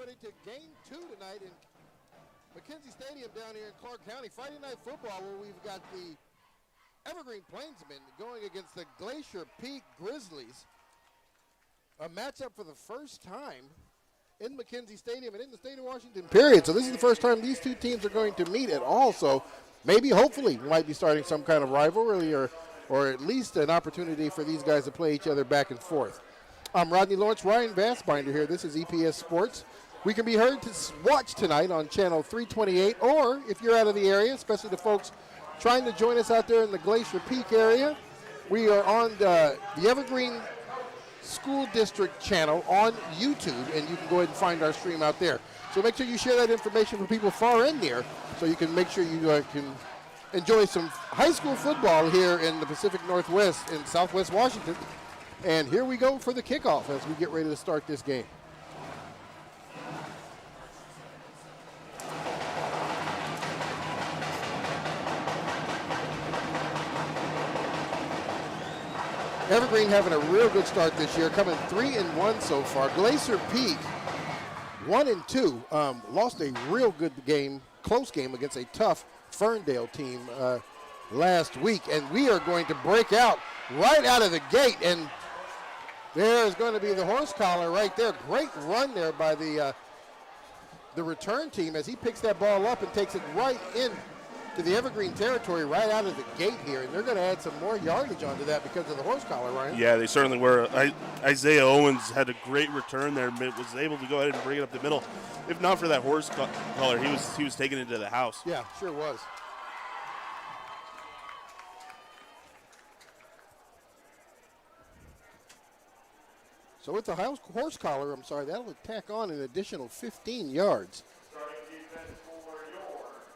everybody to Game 2 tonight in McKenzie Stadium down here in Clark County. Friday Night Football, where we've got the Evergreen Plainsmen going against the Glacier Peak Grizzlies. A matchup for the first time in McKenzie Stadium and in the state of Washington, period. So this is the first time these two teams are going to meet at all. So maybe, hopefully, we might be starting some kind of rivalry or at least an opportunity for these guys to play each other back and forth. I'm Rodney Lawrence, Ryan Bassbinder here. This is EPS Sports. We can be heard to watch tonight on channel 328, or if you're out of the area, especially the folks trying to join us out there in the Glacier Peak area, we are on the Evergreen School District channel on YouTube, and you can go ahead and find our stream out there. So make sure you share that information for people far and near, so you can make sure you can enjoy some high school football here in the Pacific Northwest in Southwest Washington. And here we go for the kickoff as we get ready to start this game. Evergreen having a real good start this year, coming 3-1 so far. Glacier Peak 1-2, lost a real good game, close game against a tough Ferndale team last week, and we are going to break out right out of the gate, and there's going to be the horse collar right there. Great run there by the return team as he picks that ball up and takes it right in to the Evergreen territory right out of the gate here, and they're going to add some more yardage onto that because of the horse collar, Ryan. Yeah, they certainly were. Isaiah Owens had a great return there, was able to go ahead and bring it up the middle. If not for that horse collar, he was taken into the house. Yeah, sure was. So with the horse collar, that'll tack on an additional 15 yards.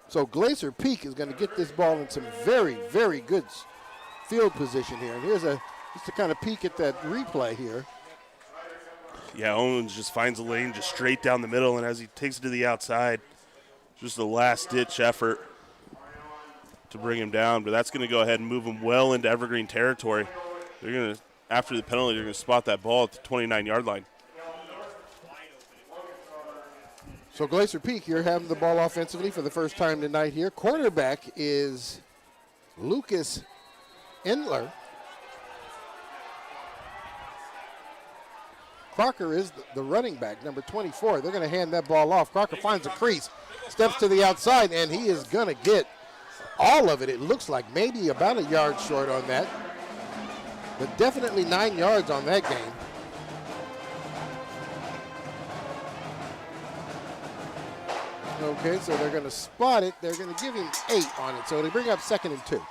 So Glacier Peak is going to get this ball in some very, very good field position here. And here's just a kind of peek at that replay here. Yeah, Owens just finds a lane just straight down the middle, and as he takes it to the outside, just a last-ditch effort to bring him down. But that's going to go ahead and move him well into Evergreen territory. They're going to, after the penalty, they're going to spot that ball at the 29-yard line. So Glacier Peak here having the ball offensively for the first time tonight here. Quarterback is Lucas Endler. Crocker is the running back, number 24. They're going to hand that ball off. Crocker finds a crease, steps to the outside, and he is going to get all of it. It looks like maybe about a yard short on that, but definitely 9 yards on that game. Okay, so they're going to spot it. They're going to give him 8 on it. So they bring up 2nd and 2.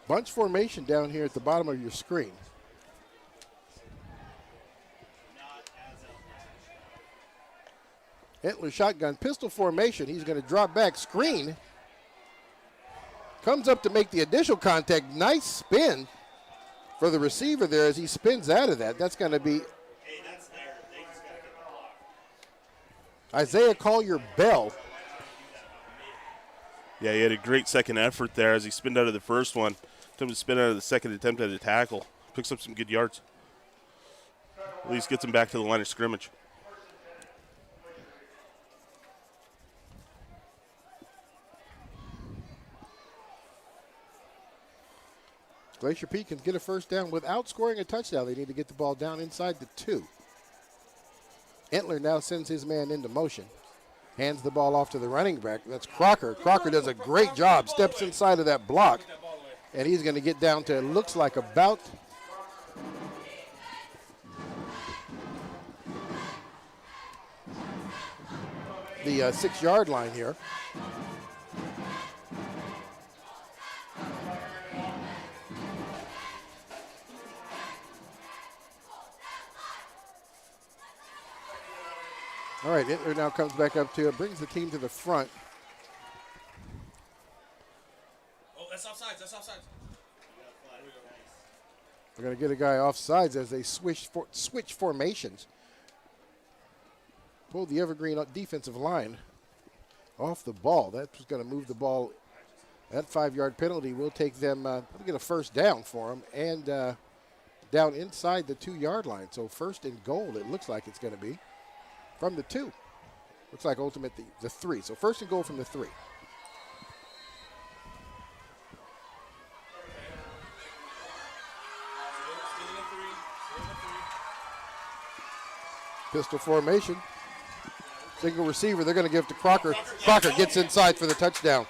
Bunch formation down here at the bottom of your screen. Hitler shotgun pistol formation. He's going to drop back screen. Comes up to make the initial contact. Nice spin for the receiver there as he spins out of that. That's going to be Isaiah Collier-Bell. Yeah, he had a great second effort there as he spinned out of the first one. Attempted to spin out of the second attempt at a tackle. Picks up some good yards. At least gets him back to the line of scrimmage. Glacier Peak can get a first down without scoring a touchdown. They need to get the ball down inside the 2. Entler now sends his man into motion. Hands the ball off to the running back. That's Crocker. Crocker does a great job. Steps inside of that block. And he's going to get down to, it looks like about the 6-yard line here. All right, Hitler now comes back up to it, brings the team to the front. Oh, that's offsides, that's offsides. They're going to get a guy offsides as they switch formations. Pull the Evergreen defensive line off the ball. That's going to move the ball That 5-yard penalty will take them, we'll get a first down for them, and down inside the 2-yard line. So first and goal, it looks like it's going to be from the 2. Looks like ultimately the 3. So first and goal from the 3. Pistol formation. Single receiver. They're going to give to Crocker. Crocker gets inside for the touchdown.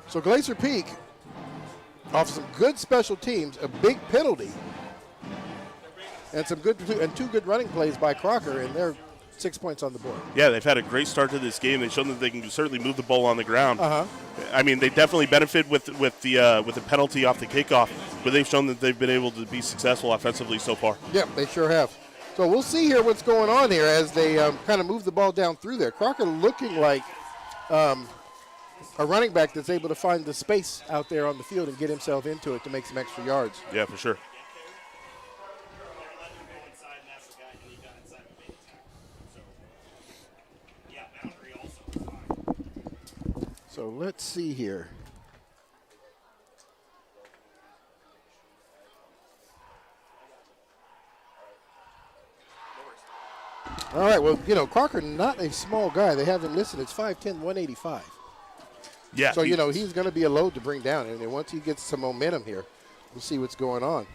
So Glacier Peak, off some good special teams, a big penalty, and two good running plays by Crocker, and they're 6 points on the board. Yeah, they've had a great start to this game. They've shown that they can certainly move the ball on the ground. Uh-huh. I mean, they definitely benefit with the penalty off the kickoff, but they've shown that they've been able to be successful offensively so far. Yep, they sure have. So we'll see here what's going on here as they kind of move the ball down through there. Crocker looking like a running back that's able to find the space out there on the field and get himself into it to make some extra yards. Yeah, for sure. So let's see here. All right, well, Crocker, not a small guy. They have him listed as 5'10", 185. Yeah. So, he's going to be a load to bring down. And then once he gets some momentum here, we'll see what's going on.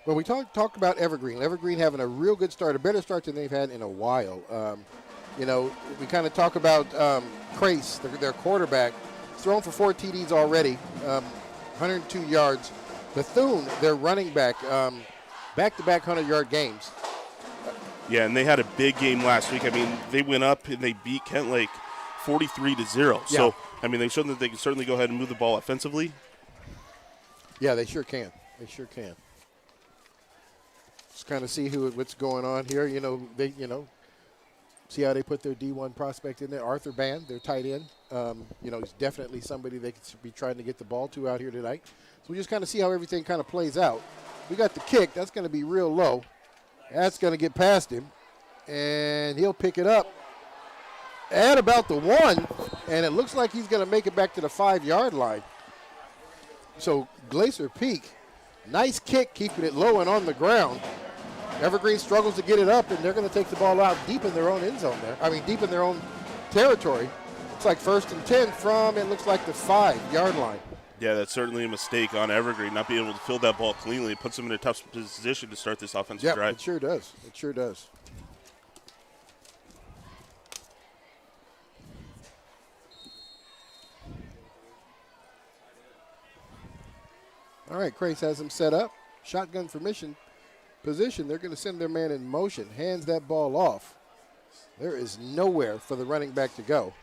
Well, we talked about Evergreen. Evergreen having a real good start, a better start than they've had in a while. We kind of talk about Crace, their quarterback, thrown for 4 TDs already, 102 yards. Bethune, their running back, back-to-back 100-yard games. Yeah, and they had a big game last week. I mean, they went up and they beat Kent Lake 43-0. Yeah. So, I mean, they've shown that they can certainly go ahead and move the ball offensively. Yeah, they sure can. They sure can. Just kind of see what's going on here. See how they put their D1 prospect in there. Arthur Band, their tight end. He's definitely somebody they could be trying to get the ball to out here tonight. So we just kind of see how everything kind of plays out. We got the kick. That's going to be real low. That's going to get past him. And he'll pick it up at about the 1. And it looks like he's going to make it back to the 5-yard line. So Glacier Peak, nice kick, keeping it low and on the ground. Evergreen struggles to get it up, and they're going to take the ball out deep in their own end zone there. Deep in their own territory. Looks like first and 10 from, it looks like the 5-yard line. Yeah, that's certainly a mistake on Evergreen, not being able to field that ball cleanly. It puts them in a tough position to start this offensive drive. It sure does. It sure does. All right, Crace has him set up. Shotgun position. They're going to send their man in motion. Hands that ball off. There is nowhere for the running back to go.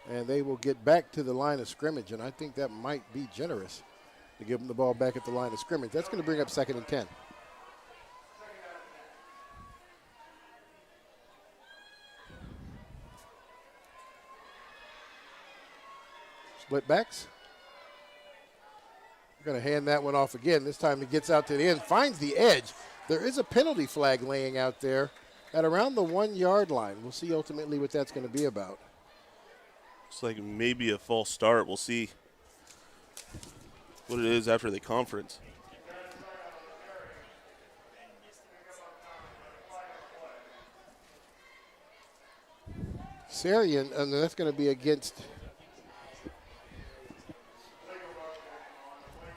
And they will get back to the line of scrimmage, and I think that might be generous to give them the ball back at the line of scrimmage. That's going to bring up 2nd and 10. Split backs. We're going to hand that one off again. This time he gets out to the end, finds the edge. There is a penalty flag laying out there at around the 1-yard line. We'll see ultimately what that's going to be about. Looks like maybe a false start. We'll see what it is after the conference. Sarian, and that's going to be against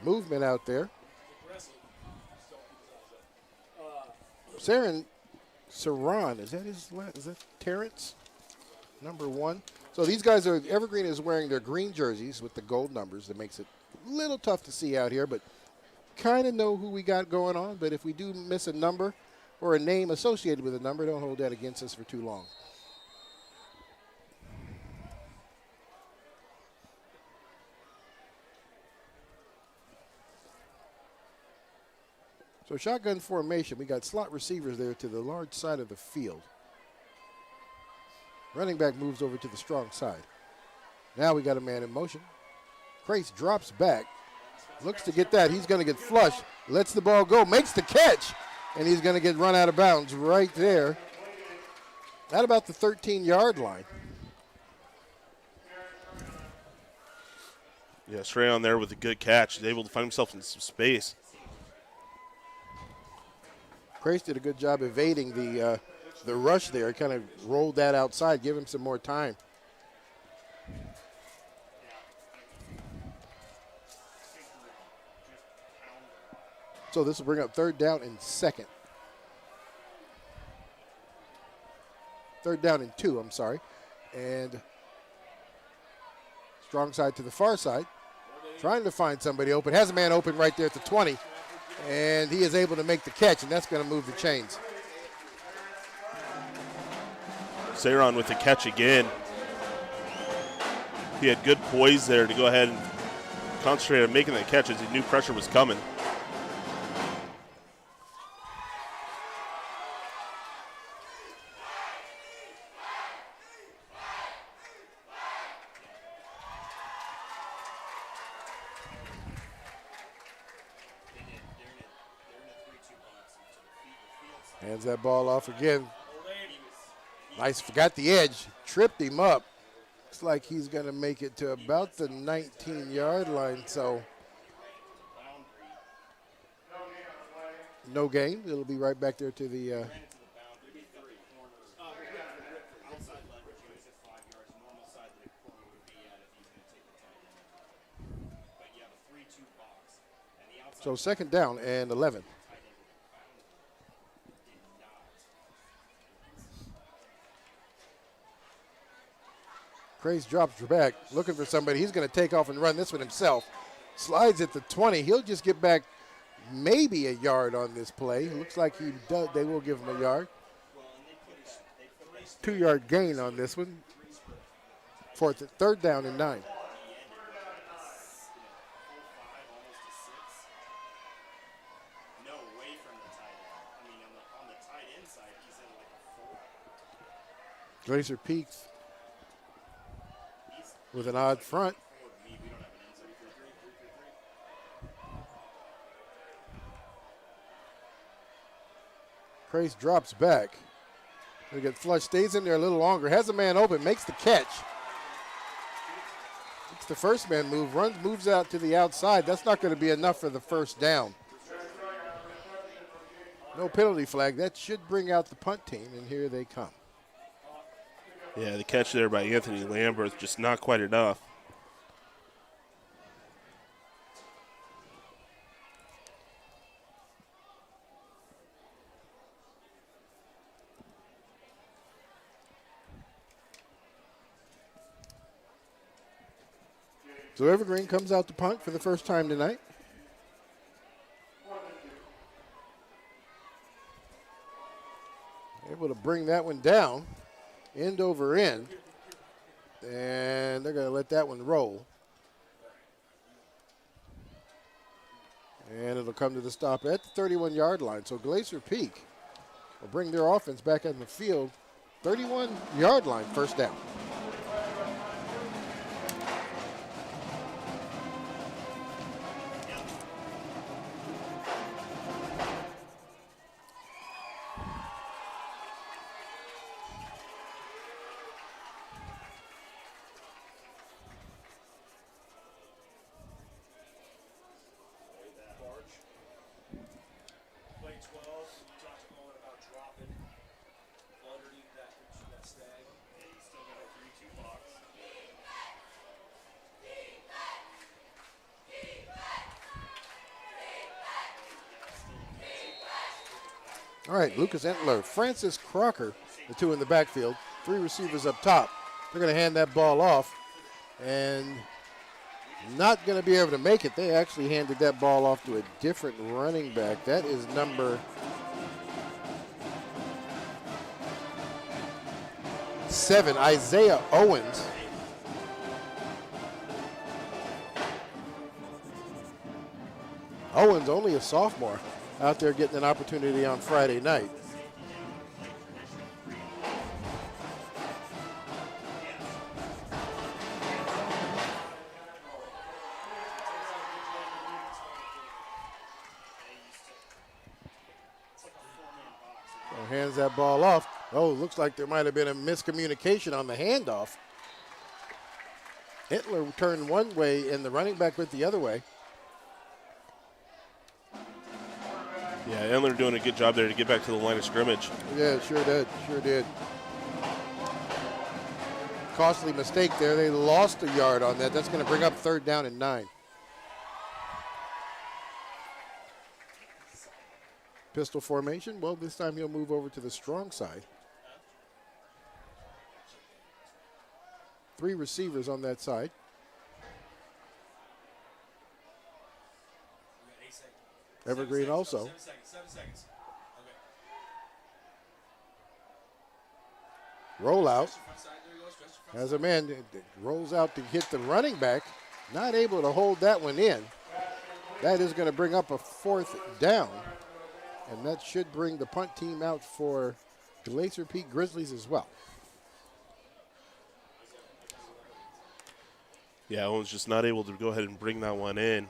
movement out there. Saran, is that Terrence? Number 1. So these guys Evergreen is wearing their green jerseys with the gold numbers. That makes it a little tough to see out here, but kind of know who we got going on. But if we do miss a number or a name associated with a number, don't hold that against us for too long. So shotgun formation, we got slot receivers there to the large side of the field. Running back moves over to the strong side. Now we got a man in motion. Crace drops back, looks to get that. He's going to get flushed, lets the ball go, makes the catch, and he's going to get run out of bounds right there at about the 13-yard line. Yeah, straight on there with a good catch. He's able to find himself in some space. Crace did a good job evading the rush there. Kind of rolled that outside, give him some more time. So this will bring up 3rd down and 2nd. 3rd down and 2, I'm sorry. And strong side to the far side. Trying to find somebody open. Has a man open right there at the 20. And he is able to make the catch, and that's going to move the chains. Sayron with the catch again. He had good poise there to go ahead and concentrate on making that catch as he knew pressure was coming. Hands that ball off again. Nice, forgot the edge, tripped him up. Looks like he's going to make it to about the 19-yard line, so no gain. It'll be right back there to the so 2nd down and 11. Craze drops back, looking for somebody. He's going to take off and run this one himself. Slides at the 20. He'll just get back maybe a yard on this play. Looks like he does. They will give him a yard. 2-yard gain on this one. 3rd down and 9. Glacier Peak with an odd front. Crace drops back. They get flushed, stays in there a little longer, has a man open, makes the catch. It's the first man move, moves out to the outside. That's not going to be enough for the 1st down. No penalty flag. That should bring out the punt team, and here they come. Yeah, the catch there by Anthony Lambert, just not quite enough. So Evergreen comes out to punt for the first time tonight. Able to bring that one down. End over end, and they're going to let that one roll. And it'll come to the stop at the 31-yard line. So Glacier Peak will bring their offense back on the field. 31-yard line, 1st down. All right, Lucas Entler, Francis Crocker, the 2 in the backfield, 3 receivers up top. They're going to hand that ball off and not going to be able to make it. They actually handed that ball off to a different running back. That is number 7, Isaiah Owens. Owens, only a sophomore, out there getting an opportunity on Friday night. hands that ball off. Oh, looks like there might have been a miscommunication on the handoff. Hitler turned one way and the running back went the other way. Yeah, Endler doing a good job there to get back to the line of scrimmage. Yeah, sure did. Costly mistake there. They lost a yard on that. That's going to bring up 3rd down and 9. Pistol formation. Well, this time he'll move over to the strong side. 3 receivers on that side. Evergreen also. 7 seconds. Rollout. As a man rolls out to hit the running back, not able to hold that one in. That is going to bring up a 4th down, and that should bring the punt team out for Glacier Peak Grizzlies as well. Yeah, Owen's just not able to go ahead and bring that one in.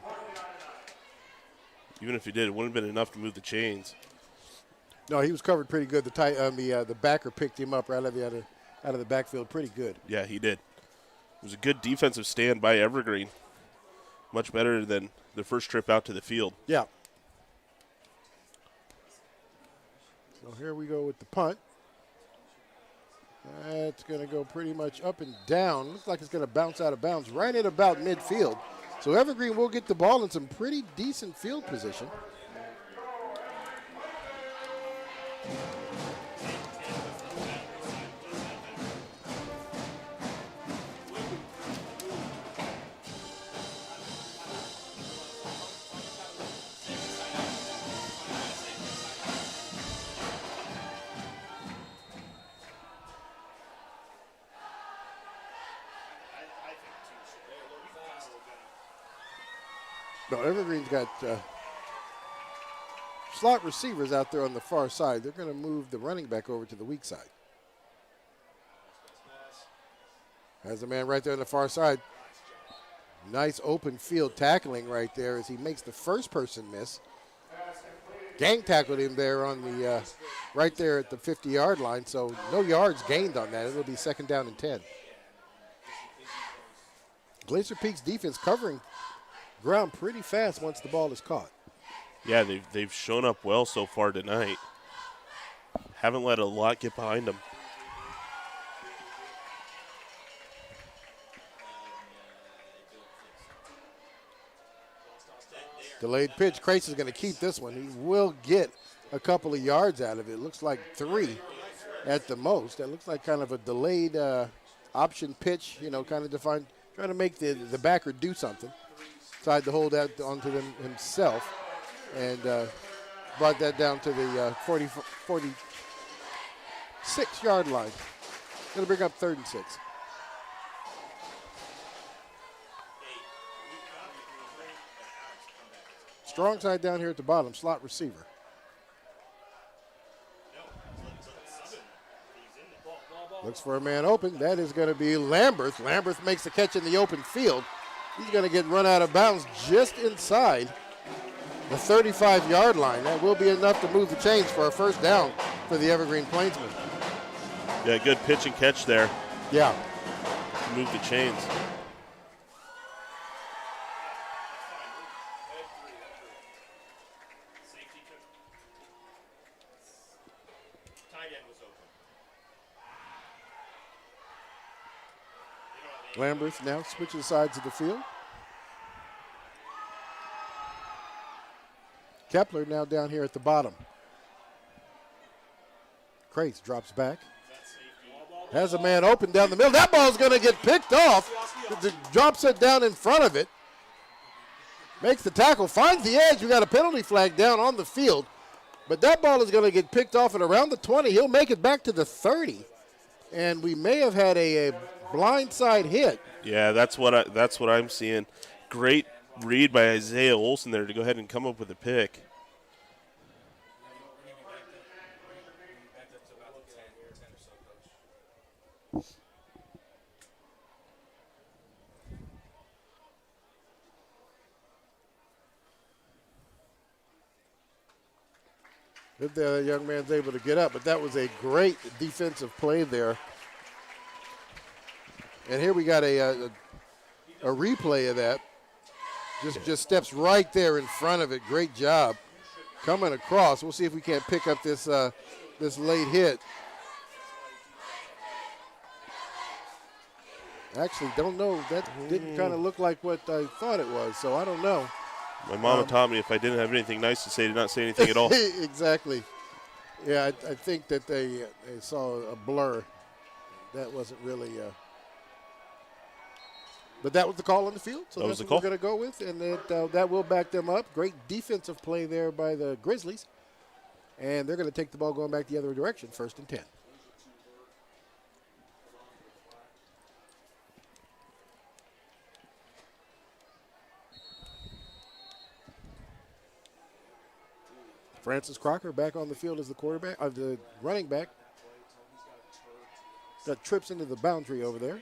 Even if he did, it wouldn't have been enough to move the chains. No, he was covered pretty good. The backer picked him up right out of the backfield pretty good. Yeah, he did. It was a good defensive stand by Evergreen. Much better than the first trip out to the field. Yeah. So here we go with the punt. That's going to go pretty much up and down. Looks like it's going to bounce out of bounds right at about midfield. So Evergreen will get the ball in some pretty decent field position. No, Evergreen's got slot receivers out there on the far side. They're going to move the running back over to the weak side. Has a man right there on the far side. Nice open field tackling right there as he makes the first person miss. Gang tackled him there on the right there at the 50-yard line, so no yards gained on that. It'll be 2nd down and 10. Glacier Peak's defense covering ground pretty fast once the ball is caught. Yeah, they've shown up well so far tonight. Haven't let a lot get behind them. Delayed pitch. Crace is going to keep this one. He will get a couple of yards out of it. Looks like 3 at the most. That looks like kind of a delayed option pitch, kind of defined, trying to make the backer do something. Tried to hold that onto them himself and brought that down to the 46-yard line. Going to bring up 3rd and 6. Strong side down here at the bottom, slot receiver. Looks for a man open. That is going to be Lamberth. Lamberth makes the catch in the open field. He's going to get run out of bounds just inside the 35-yard line. That will be enough to move the chains for a 1st down for the Evergreen Plainsmen. Yeah, good pitch and catch there. Yeah. Move the chains. Lamberth now switches sides of the field. Kepler now down here at the bottom. Crace drops back. Has a man open down the middle. That ball's going to get picked off. Drops it down in front of it. Makes the tackle. Finds the edge. We got a penalty flag down on the field. But that ball is going to get picked off at around the 20. He'll make it back to the 30. And we may have had a blindside hit. Yeah, that's what I'm seeing. Great read by Isaiah Olson there to go ahead and come up with a pick. if the young man's able to get up. But that was a great defensive play there. And here we got a replay of that. Just steps right there in front of it. Great job coming across. We'll see if we can't pick up this this late hit. Actually, don't know. That didn't kind of look like what I thought it was, so I don't know. My mama taught me if I didn't have anything nice to say, to not say anything at all. Exactly. Yeah, I think that they saw a blur. That wasn't really. But that was the call on the field, so that's what we're going to go with, and that will back them up. Great defensive play there by the Grizzlies, and they're going to take the ball going back the other direction, 1st and 10. Francis Crocker back on the field as the quarterback, the running back. Got trips into the boundary over there.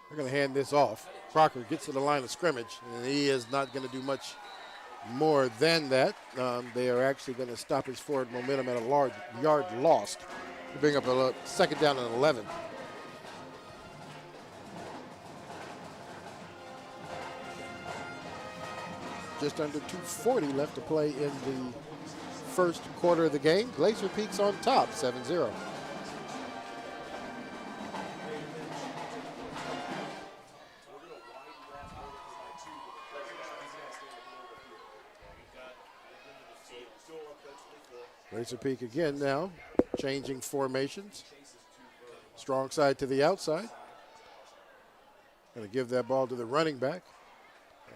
They're going to hand this off. Crocker gets to the line of scrimmage, and he is not going to do much more than that. They are actually going to stop his forward momentum at a yard lost to bring up a 2nd down and 11. Just under 2:40 left to play in the first quarter of the game. Glacier Peak's on top, 7-0. Glacier Peak again now, changing formations. Strong side to the outside. Going to give that ball to the running back.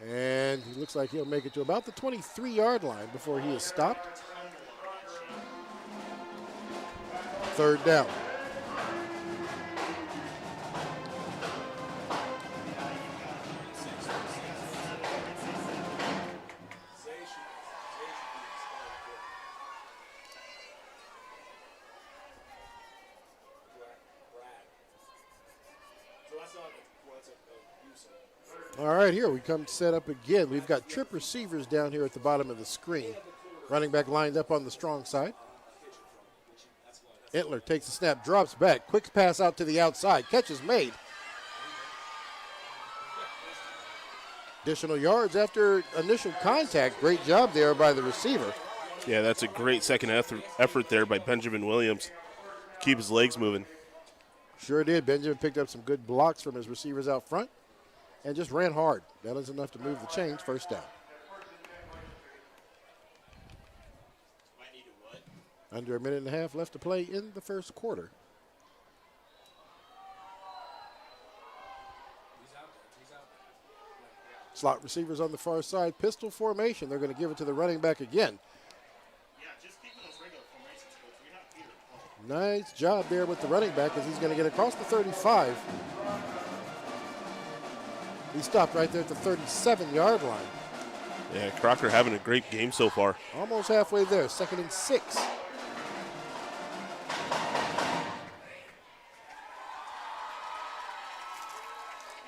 And he looks like he'll make it to about the 23-yard line before he is stopped. 3rd down. All right, here we come set up again. We've got trip receivers down here at the bottom of the screen. Running back lined up on the strong side. Entler takes the snap, drops back. Quick pass out to the outside. Catch is made. Additional yards after initial contact. Great job there by the receiver. Yeah, that's a great second effort there by Benjamin Williams. Keep his legs moving. Sure did. Benjamin picked up some good blocks from his receivers out front and just ran hard. That is enough to move the chains. 1st down. Under a minute and a half left to play in the first quarter. Slot receivers on the far side. Pistol formation. They're going to give it to the running back again. Nice job there with the running back as he's going to get across the 35. He stopped right there at the 37-yard line. Yeah, Crocker having a great game so far. Almost halfway there, 2nd and 6. You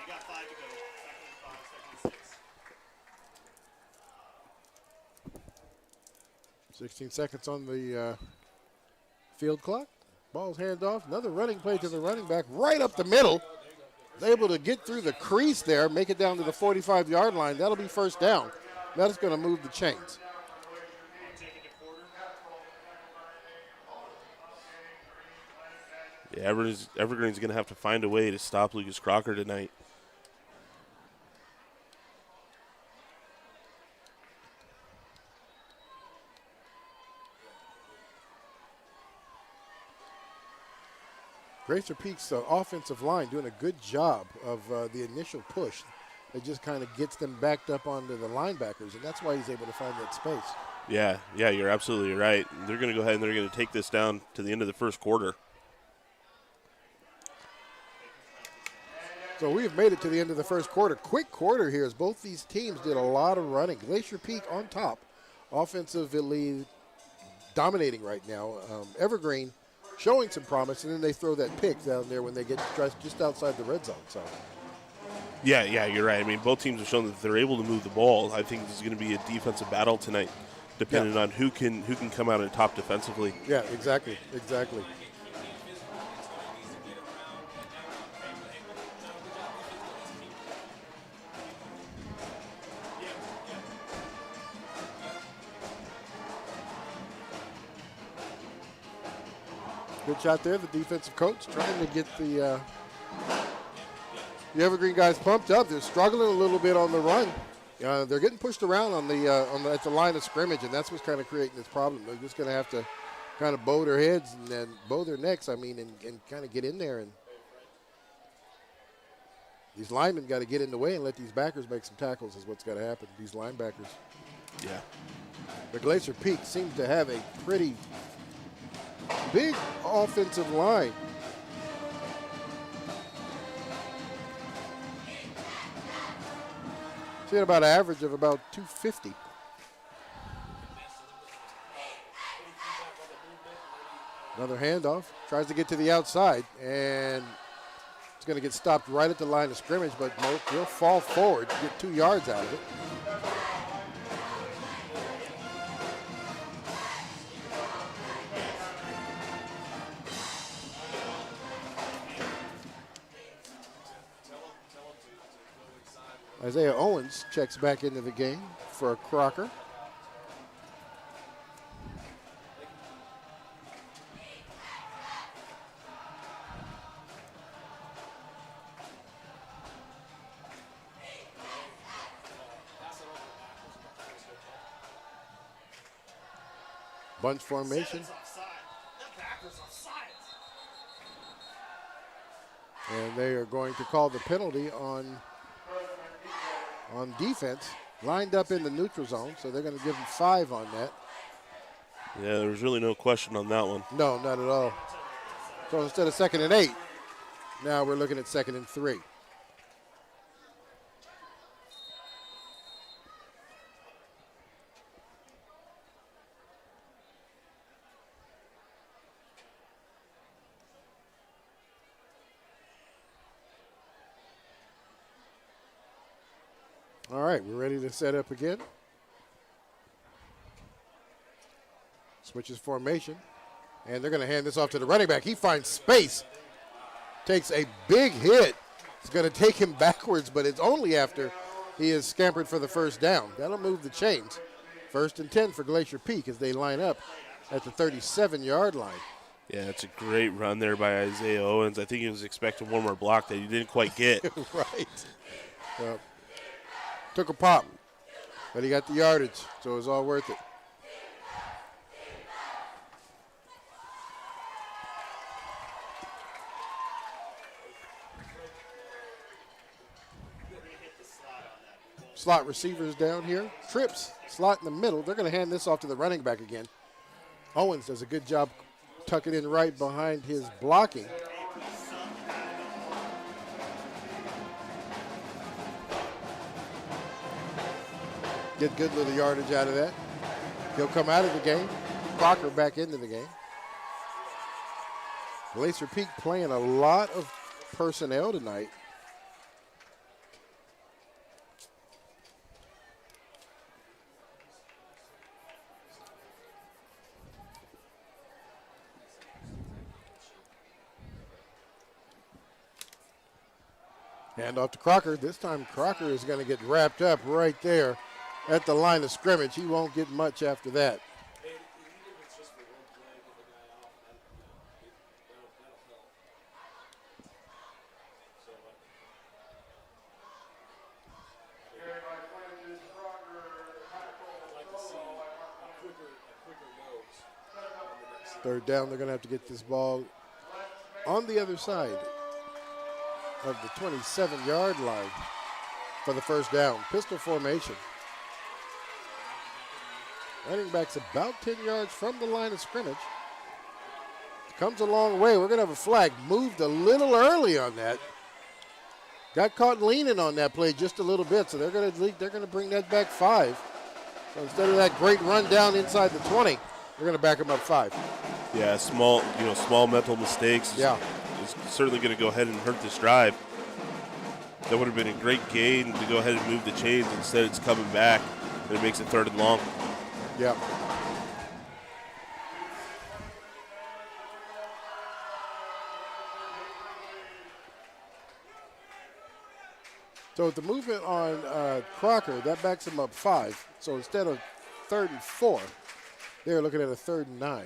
got 5 to go. 2nd and 5, 2nd and 6. 16 seconds on the field clock. Ball's handed off. Another running play to the running back right up the middle. Able to get through the crease there, make it down to the 45-yard line. That'll be 1st down. That is going to move the chains. Yeah, Evergreen's going to have to find a way to stop Lucas Crocker tonight. Glacier Peak's offensive line doing a good job of the initial push. It just kind of gets them backed up onto the linebackers, and that's why he's able to find that space. Yeah, you're absolutely right. They're going to go ahead and they're going to take this down to the end of the first quarter. So we've made it to the end of the first quarter. Quick quarter here as both these teams did a lot of running. Glacier Peak on top, offensively dominating right now. Evergreen showing some promise, and then they throw that pick down there when they get just outside the red zone. So, yeah, you're right. I mean, both teams have shown that they're able to move the ball. I think this is going to be a defensive battle tonight depending on who can come out on top defensively. Yeah, exactly. Good shot there, the defensive coach trying to get the Evergreen guys pumped up. They're struggling a little bit on the run. They're getting pushed around at the line of scrimmage, and that's what's kind of creating this problem. They're just going to have to kind of bow their heads and then bow their necks, and kind of get in there. And these linemen got to get in the way and let these backers make some tackles is what's got to happen, these linebackers. Yeah. The Glacier Peak seems to have a pretty big offensive line. See about an average of about 250. Another handoff. Tries to get to the outside, and it's going to get stopped right at the line of scrimmage, but he'll fall forward, get 2 yards out of it. Isaiah Owens checks back into the game for Crocker. Bunch formation. And they are going to call the penalty on defense, lined up in the neutral zone, so they're going to give them 5 on that. Yeah, there was really no question on that one. No, not at all. So instead of 2nd and 8, now we're looking at 2nd and 3. All right, we're ready to set up again. Switches formation, and they're going to hand this off to the running back. He finds space, takes a big hit. It's going to take him backwards, but it's only after he is scampered for the first down. That'll move the chains. 1st and 10 for Glacier Peak as they line up at the 37-yard line. Yeah, it's a great run there by Isaiah Owens. I think he was expecting one more block that he didn't quite get. Right. Took a pop, but he got the yardage, so it was all worth it. Slot receivers down here. Trips, slot in the middle. They're going to hand this off to the running back again. Owens does a good job tucking in right behind his blocking. Get good little yardage out of that. He'll come out of the game. Crocker back into the game. Glacier Peak playing a lot of personnel tonight. Hand off to Crocker. This time Crocker is going to get wrapped up right there at the line of scrimmage. He won't get much after that. Third down, they're going to have to get this ball on the other side of the 27-yard line for the first down. Pistol formation. Running back's about 10 yards from the line of scrimmage. Comes a long way. We're going to have a flag. Moved a little early on that. Got caught leaning on that play just a little bit, so they're going to bring that back 5. So instead of that great run down inside the 20, they're going to back them up 5. Yeah, small mental mistakes. Yeah. Is certainly going to go ahead and hurt this drive. That would have been a great gain to go ahead and move the chains. Instead, it's coming back, and it makes it 3rd and long. Yeah. So with the movement on Crocker, that backs him up 5. So instead of 3rd and 4, they're looking at a 3rd and 9.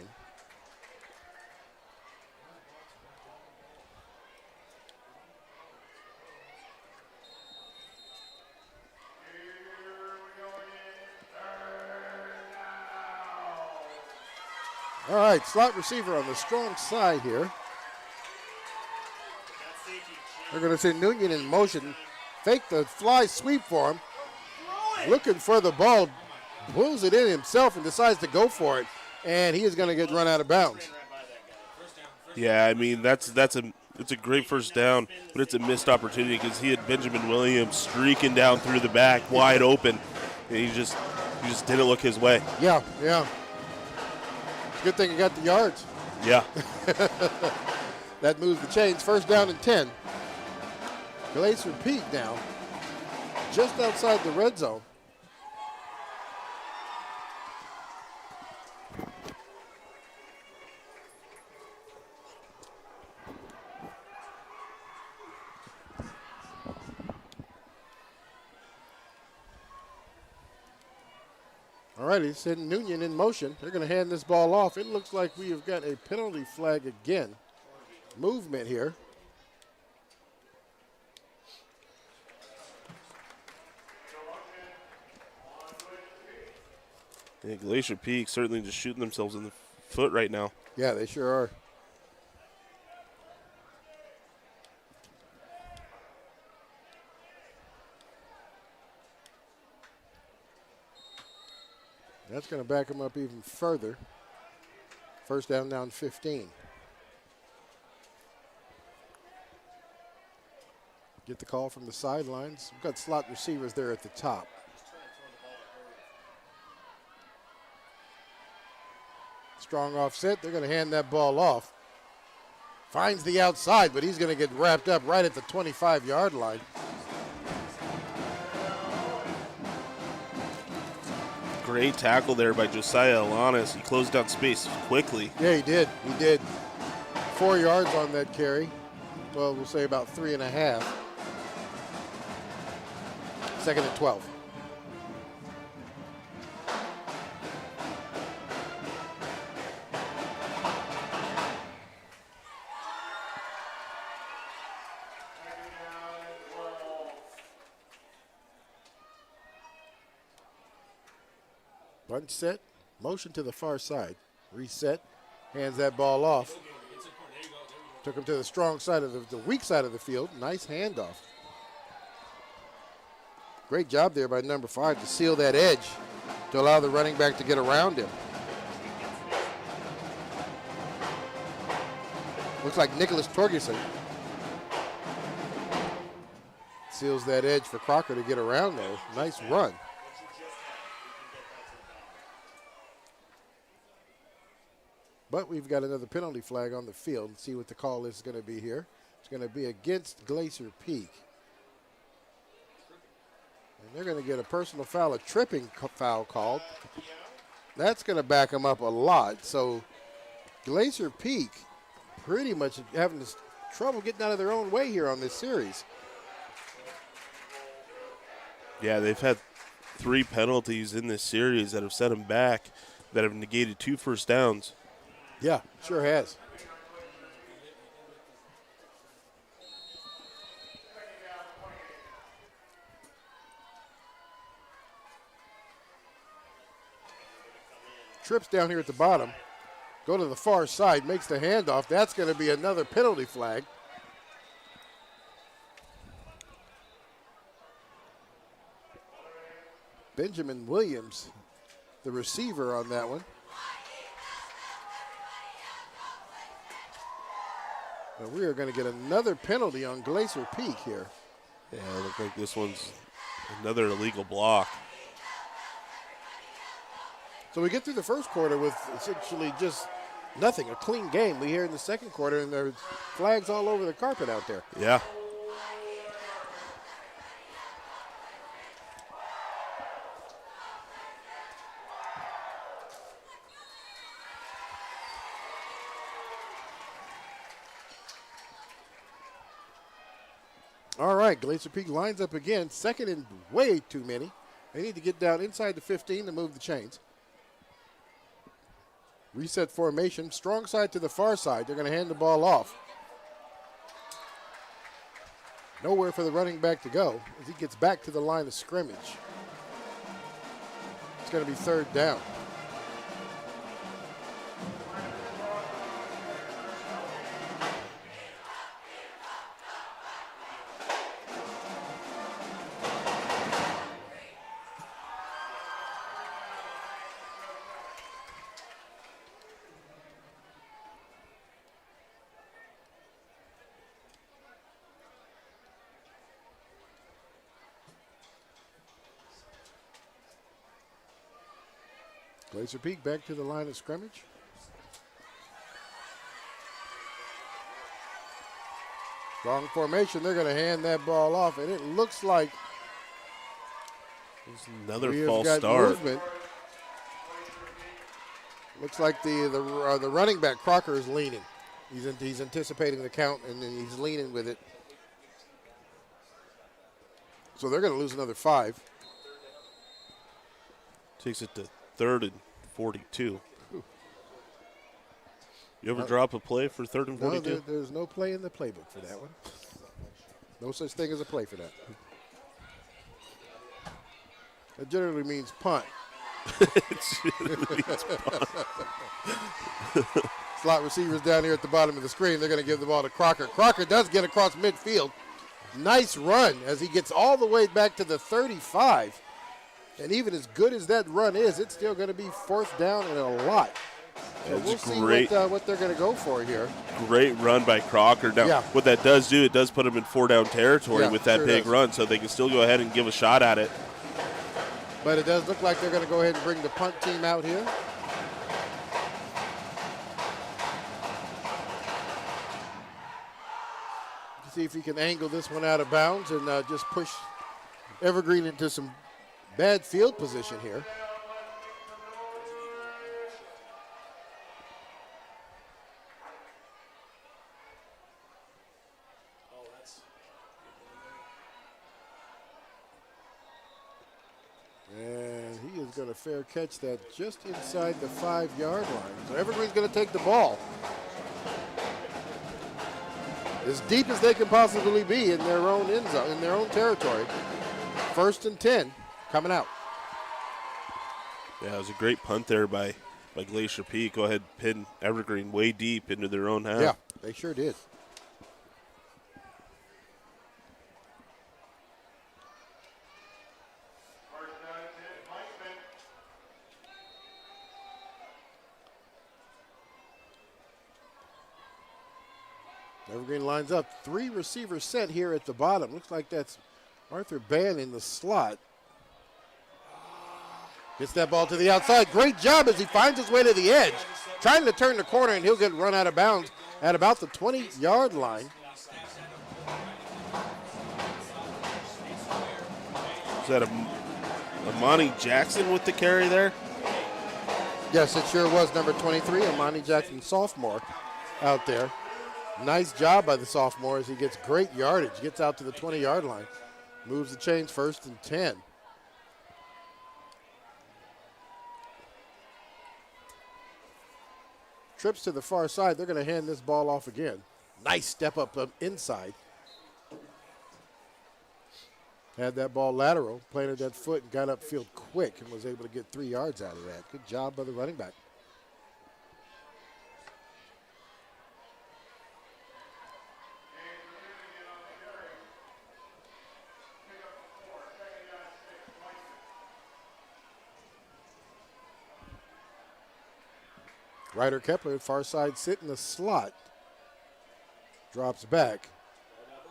All right, slot receiver on the strong side here. They're going to send Noonan in motion, fake the fly sweep for him. Looking for the ball, pulls it in himself and decides to go for it, and he is going to get run out of bounds. Yeah, I mean it's a great first down, but it's a missed opportunity because he had Benjamin Williams streaking down through the back, wide open, and he just didn't look his way. Yeah. Good thing he got the yards. Yeah. That moves the chains. First down and 10. Glacier Peak now, just outside the red zone. All right, he's sending Noonan in motion. They're going to hand this ball off. It looks like we have got a penalty flag again. Movement here. Yeah, Glacier Peak certainly just shooting themselves in the foot right now. Yeah, they sure are. That's going to back them up even further. First down 15. Get the call from the sidelines. We've got slot receivers there at the top. Strong offset. They're going to hand that ball off. Finds the outside, but he's going to get wrapped up right at the 25-yard line. Great tackle there by Josiah Alanis. He closed down space quickly. Yeah, he did. 4 yards on that carry. Well, we'll say about 3.5. Second and 12. Bunch set, motion to the far side. Reset, hands that ball off. Took him to the strong side of the weak side of the field. Nice handoff. Great job there by number 5 to seal that edge to allow the running back to get around him. Looks like Nicholas Torgerson seals that edge for Crocker to get around there. Nice run. But we've got another penalty flag on the field. Let's see what the call is going to be here. It's going to be against Glacier Peak. And they're going to get a personal foul, a tripping foul called. That's going to back them up a lot. So Glacier Peak pretty much having this trouble getting out of their own way here on this series. Yeah, they've had 3 penalties in this series that have set them back, that have negated 2 first downs. Yeah, sure has. Trips down here at the bottom. Go to the far side, makes the handoff. That's going to be another penalty flag. Benjamin Williams, the receiver on that one. But we are going to get another penalty on Glacier Peak here. Yeah, it looks like this one's another illegal block. So we get through the first quarter with essentially just nothing, a clean game. We hear in the second quarter, and there's flags all over the carpet out there. Yeah. All right, Glacier Peak lines up again. Second and way too many. They need to get down inside the 15 to move the chains. Reset formation, strong side to the far side. They're going to hand the ball off. Nowhere for the running back to go as he gets back to the line of scrimmage. It's going to be third down. Glacier Peak back to the line of scrimmage. Strong formation. They're going to hand that ball off, and it looks like There's another we have false got start. movement. Looks like the running back Crocker is leaning. He's anticipating the count, and then he's leaning with it. So they're going to lose another 5. Takes it to 3rd and 42. You ever drop a play for 3rd and 42? No, there's no play in the playbook for that one. No such thing as a play for that. That generally means punt. Slot receivers down here at the bottom of the screen. They're going to give the ball to Crocker. Crocker does get across midfield. Nice run as he gets all the way back to the 35. And even as good as that run is, it's still going to be 4th down and a lot. So we'll see what they're going to go for here. Great run by Crocker. Now, what that does do, it does put them in 4-down territory with that big run, so they can still go ahead and give a shot at it. But it does look like they're going to go ahead and bring the punt team out here. See if he can angle this one out of bounds and just push Evergreen into some bad field position here. And he is going to fair catch that just inside the 5-yard line. So Evergreen's going to take the ball. As deep as they can possibly be in their own end zone, in their own territory. 1st and 10 coming out. Yeah, it was a great punt there by Glacier Peak. Go ahead and pin Evergreen way deep into their own half. Yeah, they sure did. Evergreen lines up. 3 receivers set here at the bottom. Looks like that's Arthur Ban in the slot. Gets that ball to the outside. Great job as he finds his way to the edge. Trying to turn the corner, and he'll get run out of bounds at about the 20-yard line. Is that Amani Jackson with the carry there? Yes, it sure was. Number 23, Amani Jackson, sophomore, out there. Nice job by the sophomore as he gets great yardage. Gets out to the 20-yard line. Moves the chains 1st and 10. Trips to the far side. They're going to hand this ball off again. Nice step up inside. Had that ball lateral, planted that foot, and got upfield quick and was able to get 3 yards out of that. Good job by the running back. Ryder Kepler, far side, sit in the slot. Drops back.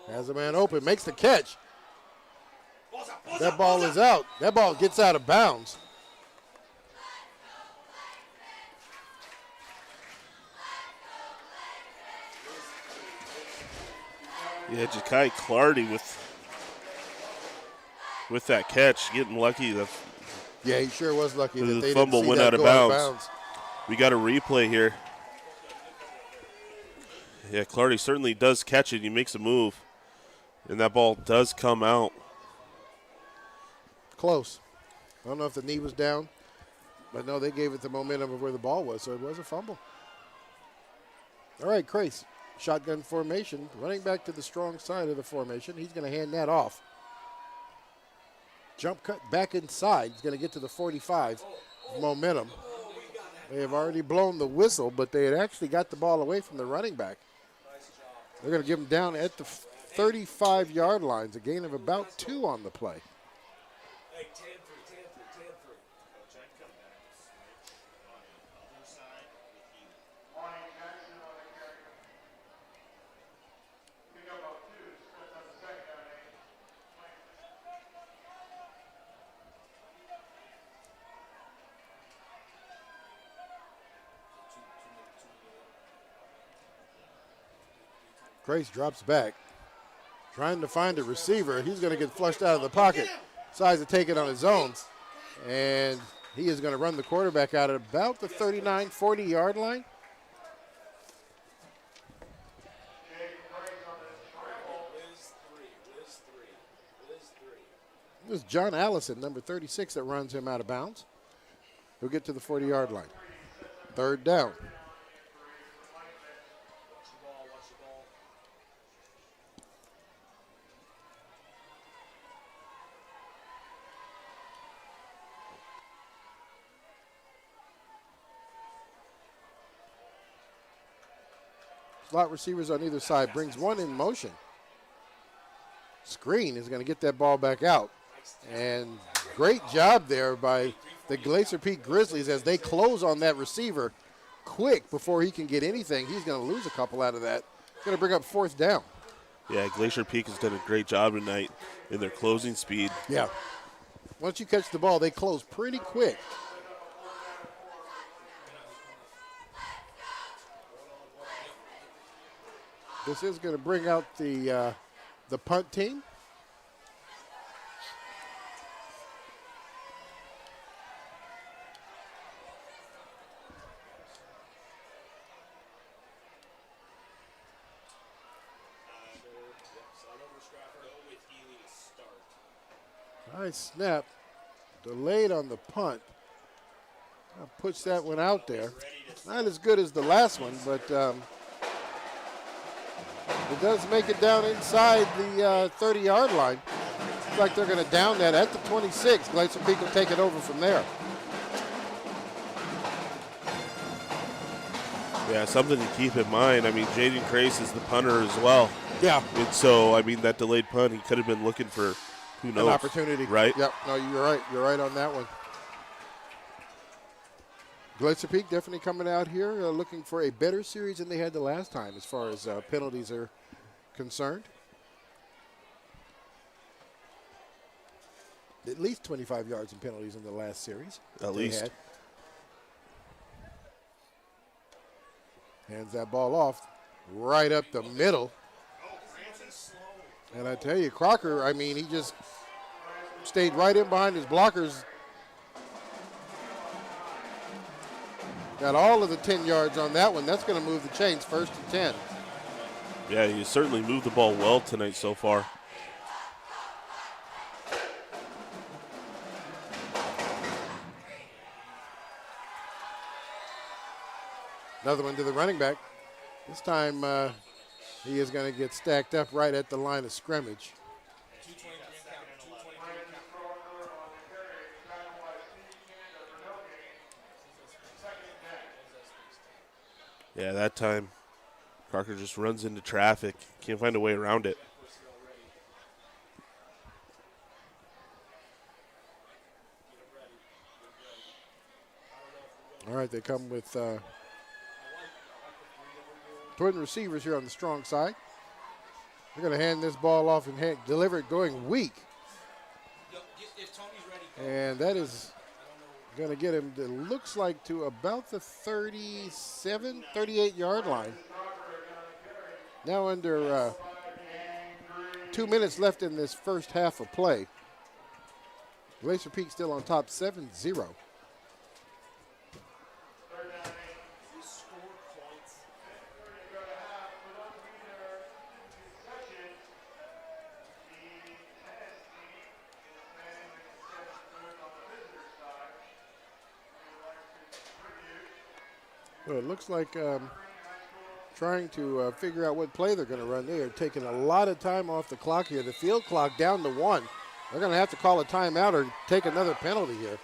Has a man open, makes the catch. That ball is out. That ball gets out of bounds. Yeah, Ja'Kai Clardy with that catch, getting lucky. Yeah, he sure was lucky that they fumble didn't see went that out of go bounds. We got a replay here. Yeah, Clardy certainly does catch it. He makes a move. And that ball does come out. Close. I don't know if the knee was down, but no, they gave it the momentum of where the ball was, so it was a fumble. All right, Crace, shotgun formation, running back to the strong side of the formation. He's going to hand that off. Jump cut back inside. He's going to get to the 45. Momentum. They have already blown the whistle, but they had actually got the ball away from the running back. They're going to give him down at the 35-yard line. A gain of about 2 on the play. Grace drops back, trying to find a receiver. He's going to get flushed out of the pocket. Decides to take it on his own. And he is going to run the quarterback out at about the 39, 40-yard line. This is John Allison, number 36, that runs him out of bounds. He'll get to the 40-yard line. 3rd down. Slot receivers on either side, brings one in motion. Screen is going to get that ball back out. And great job there by the Glacier Peak Grizzlies as they close on that receiver quick before he can get anything. He's going to lose a couple out of that. Going to bring up 4th down. Yeah, Glacier Peak has done a great job tonight in their closing speed. Yeah. Once you catch the ball, they close pretty quick. This is going to bring out the punt team. Nice snap. Delayed on the punt. Puts that one out there. Not as good as the last one, but it does make it down inside the 30-yard line. Looks like they're going to down that at the 26. Glacier Peak will take it over from there. Yeah, something to keep in mind. I mean, Jaden Crace is the punter as well. Yeah. And so, I mean, that delayed punt, he could have been looking for, who knows. An opportunity. Right? Yep. No, you're right. You're right on that one. Glacier Peak definitely coming out here looking for a better series than they had the last time as far as penalties are concerned. At least 25 yards in penalties in the last series. At least. Hands that ball off right up the middle. And I tell you, Crocker, I mean, he just stayed right in behind his blockers. Got all of the 10 yards on that one. That's going to move the chains 1st and 10. Yeah, he certainly moved the ball well tonight so far. Another one to the running back. This time he is going to get stacked up right at the line of scrimmage. Yeah, that time Crocker just runs into traffic. Can't find a way around it. All right, they come with twin receivers here on the strong side. They're going to hand this ball off and deliver it going weak. And that is going to get him, it looks like, to about the 37, 38-yard line. Now under 2 minutes left in this first half of play. Glacier Peak still on top 7-0. Well, it looks like trying to figure out what play they're going to run. They are taking a lot of time off the clock here. The field clock down to 1. They're going to have to call a timeout or take another penalty here.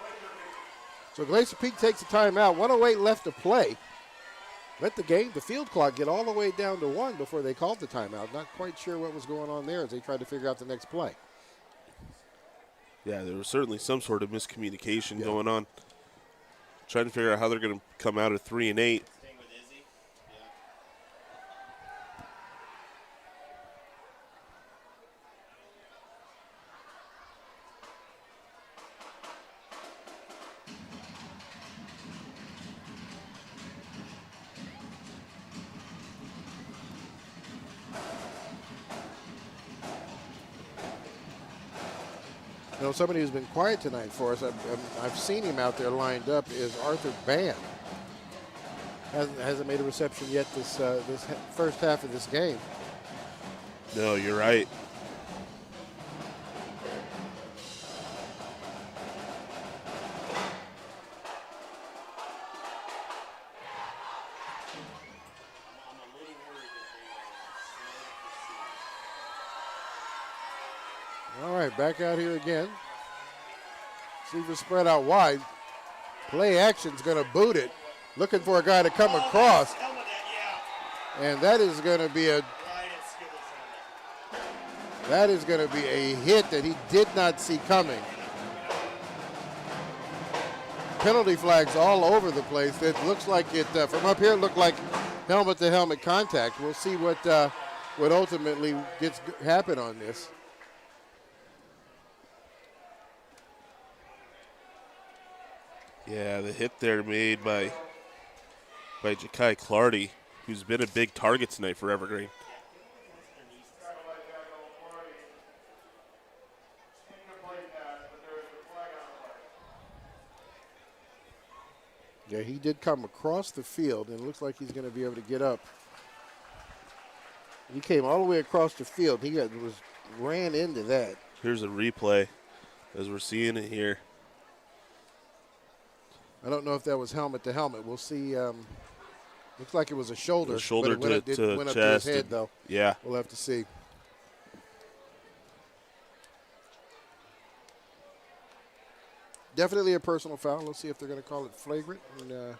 So Glacier Peak takes a timeout. 1:08 left to play. Let the field clock get all the way down to 1 before they called the timeout. Not quite sure what was going on there as they tried to figure out the next play. Yeah, there was certainly some sort of miscommunication going on. Trying to figure out how they're going to come out at 3 and 8. Staying with Izzy. Yeah. You know, somebody who's been quiet tonight for us, I've seen him out there lined up, is Arthur Band. Hasn't made a reception yet this first half of this game. No, you're right. I'm a little worried that they are slow to proceed. All right, back out here again. Receiver spread out wide. Play action's going to boot it. Looking for a guy to come across. Helmet, yeah. And that is going to be Right at Skittles' helmet. that is going to be a hit that he did not see coming. Penalty flags all over the place. It looks like it from up here. It looked like helmet-to-helmet contact. We'll see what ultimately happen on this. Yeah, the hit there made by Ja'Kai Clardy, who's been a big target tonight for Evergreen. Yeah, he did come across the field, and it looks like he's going to be able to get up. He came all the way across the field. He ran into that. Here's a replay as we're seeing it here. I don't know if that was helmet to helmet. We'll see. Looks like it was a shoulder. The shoulder but it to went up chest. to his head, though. Yeah. We'll have to see. Definitely a personal foul. Let's see if they're going to call it flagrant and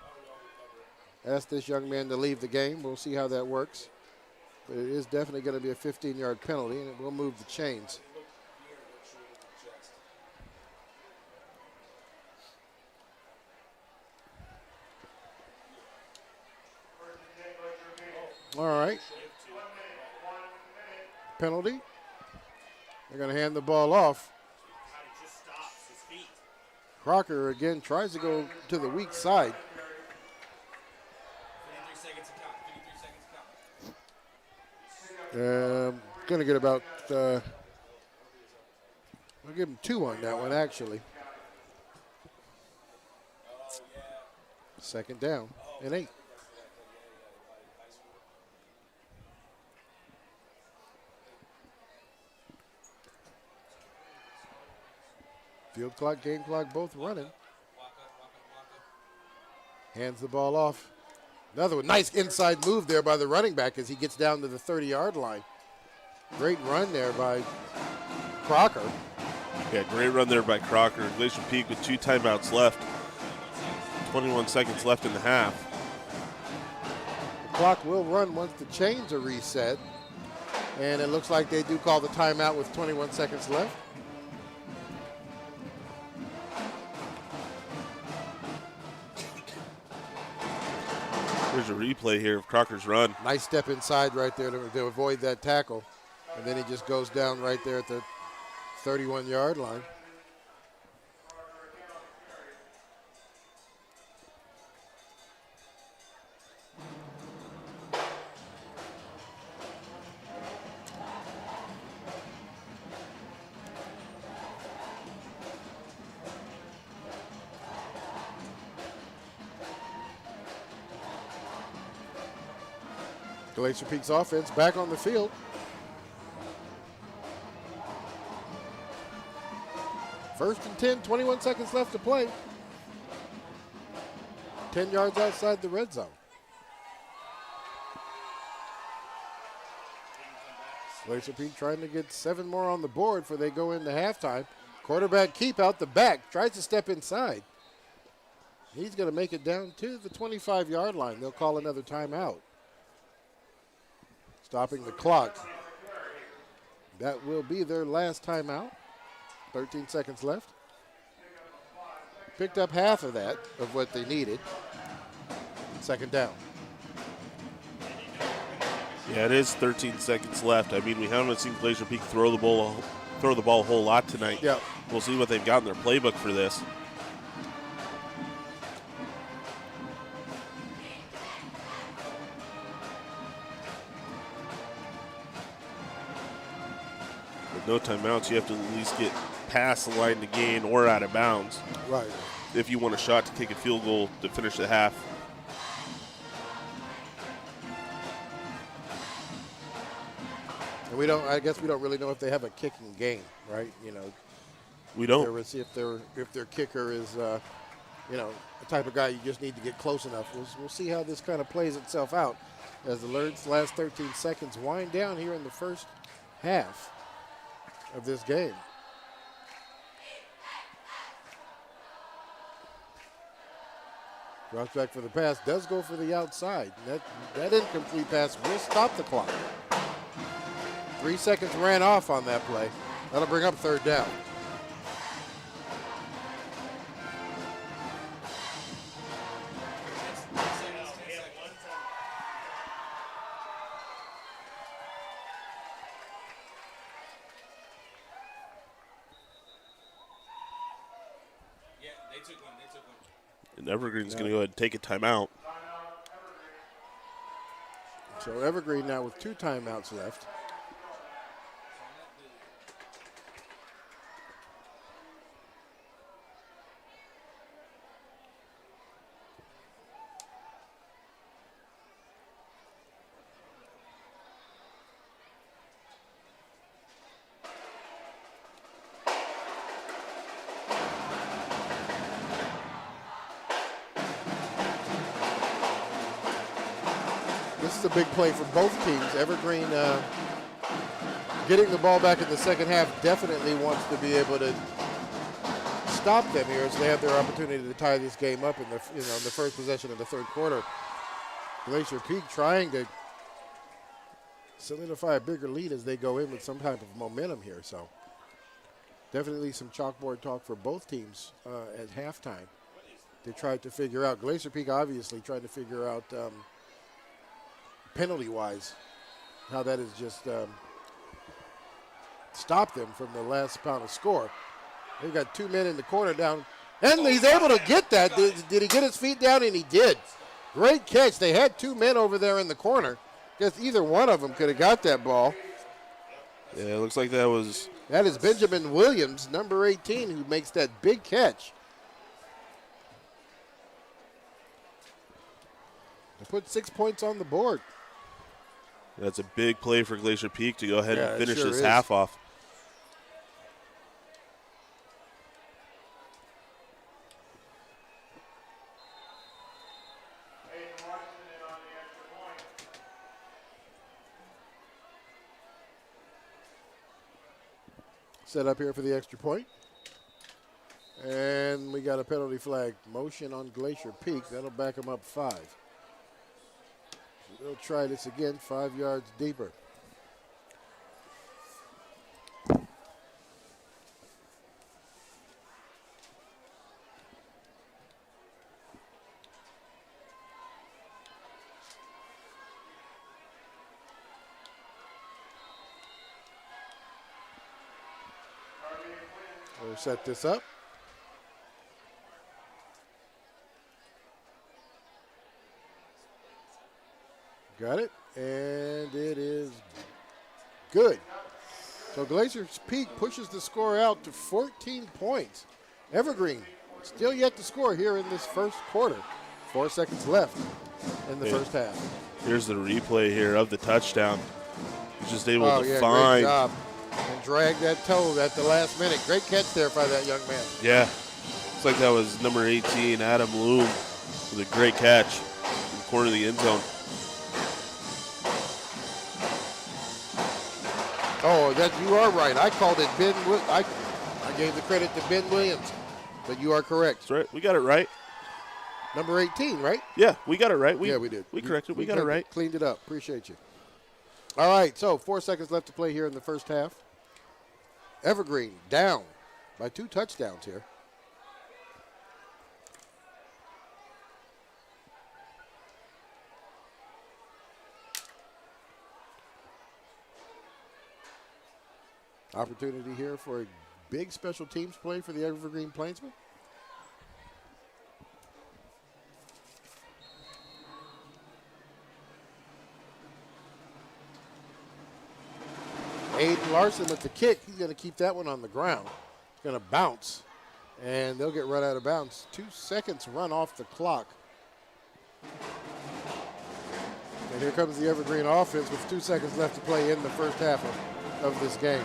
ask this young man to leave the game. We'll see how that works. But it is definitely going to be a 15-yard penalty, and it will move the chains. All right. Penalty. They're going to hand the ball off. He just stops his feet. Crocker again tries to go to the weak side. 53 seconds to count. Going to get about, I'll give him 2 on that one, actually. Second down and 8. Field clock, game clock, both running. Hands the ball off. Another one. Nice inside move there by the running back as he gets down to the 30-yard line. Great run there by Crocker. Yeah, great run there by Crocker. Glacier Peak with 2 timeouts left. 21 seconds left in the half. The clock will run once the chains are reset. And it looks like they do call the timeout with 21 seconds left. Here's a replay here of Crocker's run. Nice step inside right there to avoid that tackle. And then he just goes down right there at the 31-yard line. Glacier Peak's offense back on the field. First and 10, 21 seconds left to play. 10 yards outside the red zone. Glacier Peak trying to get 7 more on the board before they go into halftime. Quarterback keep out the back, tries to step inside. He's going to make it down to the 25-yard line. They'll call another timeout. Stopping the clock. That will be their last timeout. 13 seconds left. Picked up half of that, of what they needed. Second down. Yeah, it is 13 seconds left. I mean, we haven't seen Glacier Peak throw the ball a whole lot tonight. Yep. We'll see what they've got in their playbook for this. With no timeouts, you have to at least get past the line to gain or out of bounds. Right. If you want a shot to kick a field goal to finish the half. And I guess we don't really know if they have a kicking game, right? You know, We don't. if their kicker is, you know, the type of guy you just need to get close enough. We'll see how this kind of plays itself out as the last 13 seconds wind down here in the first half of this game. Drops back for the pass, does go for the outside. That incomplete pass will stop the clock. 3 seconds ran off on that play. That'll bring up third down. And Evergreen's going to go ahead and take a timeout. So Evergreen now with 2 timeouts left. This is a big play for both teams. Evergreen getting the ball back in the second half definitely wants to be able to stop them here as they have their opportunity to tie this game up in the first possession of the third quarter. Glacier Peak trying to solidify a bigger lead as they go in with some type of momentum here. So definitely some chalkboard talk for both teams at halftime. They tried to figure out, Glacier Peak obviously tried to figure out penalty-wise, how that has just stopped them from the last pound of score. They've got 2 men in the corner down, and he's able to get that. Did he get his feet down? And he did. Great catch. They had 2 men over there in the corner. Guess either one of them could have got that ball. Yeah, it looks like that was... That is Benjamin Williams, number 18, who makes that big catch. They put 6 points on the board. That's a big play for Glacier Peak to go ahead and finish sure this is. half off. Set up here for the extra point. And we got a penalty flag. Motion on Glacier Peak. That'll back them up 5. They'll try this again, 5 yards deeper. We'll set this up. Got it, and it is good. So Glacier Peak pushes the score out to 14 points. Evergreen still yet to score here in this first quarter. 4 seconds left in the first half. Here's the replay here of the touchdown. He's just able to Great find. job. And drag that toe at the last minute. Great catch there by that young man. Yeah, looks like that was number 18, Adam Loom, with a great catch in the corner of the end zone. Oh, that you are right. I called it Ben. I gave the credit to Ben Williams, but you are correct. That's right. We got it right. Number 18, right? Yeah, we got it right. Yeah, we did. We corrected. We got it right. Cleaned it up. Appreciate you. All right, so 4 seconds left to play here in the first half. Evergreen down by 2 touchdowns here. Opportunity here for a big special teams play for the Evergreen Plainsmen. Aiden Larson with the kick. He's going to keep that one on the ground. It's going to bounce, and they'll get run out of bounds. 2 seconds run off the clock. And here comes the Evergreen offense with 2 seconds left to play in the first half of this game.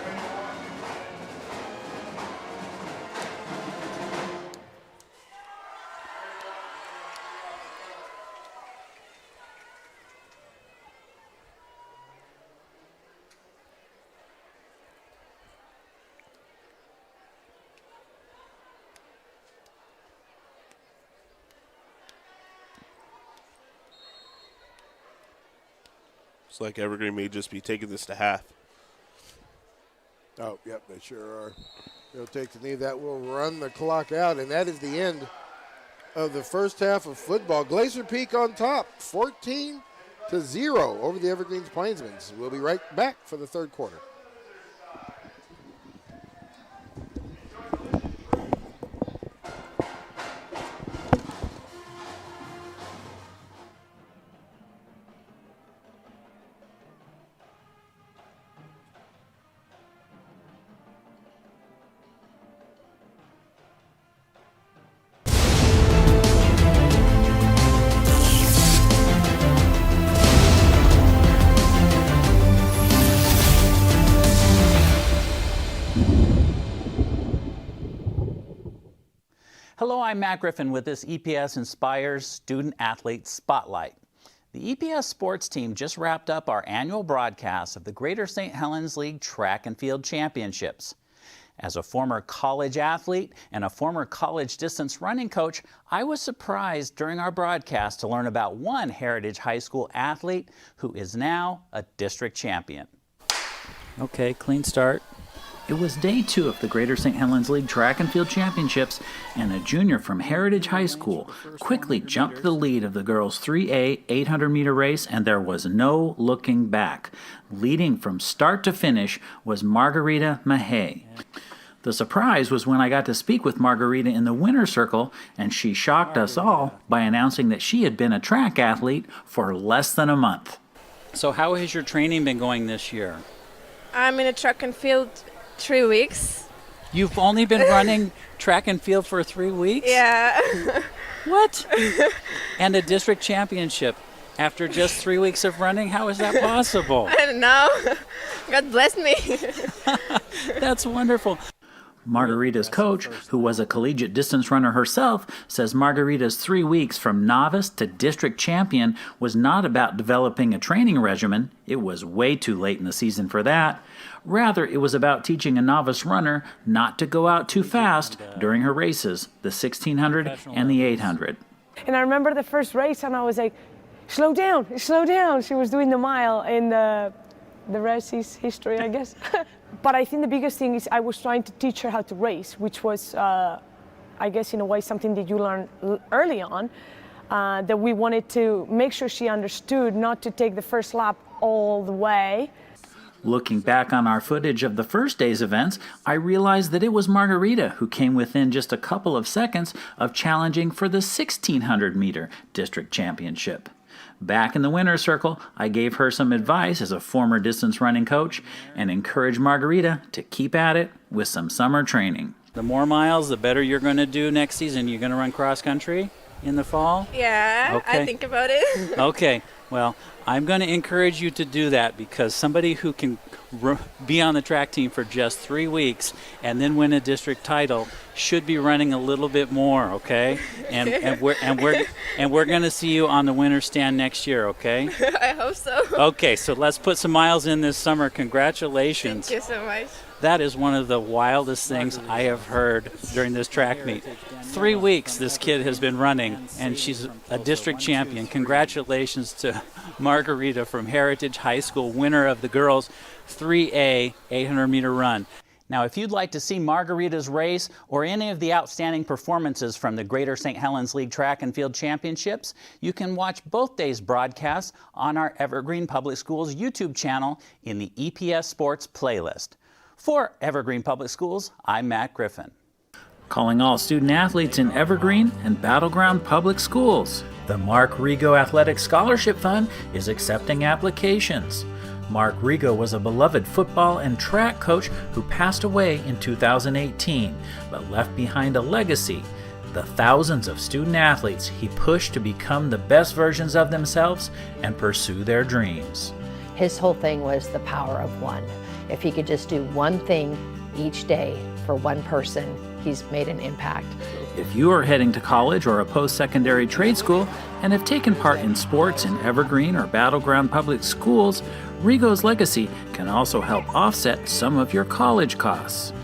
It's like Evergreen may just be taking this to half. Oh, yep, they sure are. They'll take the knee. That will run the clock out, and that is the end of the first half of football. Glacier Peak on top, 14-0 over the Evergreen Plainsmen. We'll be right back for the third quarter. Hello, I'm Matt Griffin with this EPS Inspires Student Athlete Spotlight. The EPS Sports team just wrapped up our annual broadcast of the Greater St. Helens League Track and Field Championships. As a former college athlete and a former college distance running coach, I was surprised during our broadcast to learn about one Heritage High School athlete who is now a district champion. Okay, clean start. It was day 2 of the Greater St. Helens League Track and Field Championships, and a junior from Heritage High School quickly jumped to the lead of the girls' 3A 800-meter race, and there was no looking back. Leading from start to finish was Margarita Mahay. The surprise was when I got to speak with Margarita in the winner's circle, and she shocked us all by announcing that she had been a track athlete for less than a month. So how has your training been going this year? I'm in a track and field 3 weeks. You've only been running track and field for 3 weeks? Yeah. What? And a district championship after just 3 weeks of running? How is that possible? I don't know. God bless me. That's wonderful. Margarita's coach, who was a collegiate distance runner herself, says Margarita's 3 weeks from novice to district champion was not about developing a training regimen. It was way too late in the season for that. Rather, it was about teaching a novice runner not to go out too fast during her races, the 1600 and the 800. And I remember the first race, and I was like, slow down, slow down. She was doing the mile in the race's history, I guess. But I think the biggest thing is I was trying to teach her how to race, which was, I guess, in a way, something that you learn early on, that we wanted to make sure she understood not to take the first lap all the way. Looking back on our footage of the first day's events, I realized that it was Margarita who came within just a couple of seconds of challenging for the 1600-meter district championship. Back in the winner's circle, I gave her some advice as a former distance running coach and encouraged Margarita to keep at it with some summer training. The more miles, the better you're going to do next season. You're going to run cross country? in the fall? Yeah, Okay. I think about it. Okay, well, I'm going to encourage you to do that because somebody who can be on the track team for just 3 weeks and then win a district title should be running a little bit more, okay? And we're going to see you on the winner's stand next year, okay? I hope so. Okay, so let's put some miles in this summer. Congratulations. Thank you so much. That is one of the wildest things I have heard during this track meet. 3 weeks this kid has been running, and she's a district champion. Congratulations to Margarita from Heritage High School, winner of the girls' 3A 800-meter run. Now, if you'd like to see Margarita's race or any of the outstanding performances from the Greater St. Helens League Track and Field Championships, you can watch both days' broadcasts on our Evergreen Public Schools YouTube channel in the EPS Sports playlist. For Evergreen Public Schools, I'm Matt Griffin. Calling all student athletes in Evergreen and Battleground Public Schools. The Mark Rigo Athletic Scholarship Fund is accepting applications. Mark Rigo was a beloved football and track coach who passed away in 2018, but left behind a legacy. The thousands of student athletes he pushed to become the best versions of themselves and pursue their dreams. His whole thing was the power of one. If he could just do one thing each day for one person, he's made an impact. If you are heading to college or a post-secondary trade school and have taken part in sports in Evergreen or Battleground Public Schools, Rigo's legacy can also help offset some of your college costs.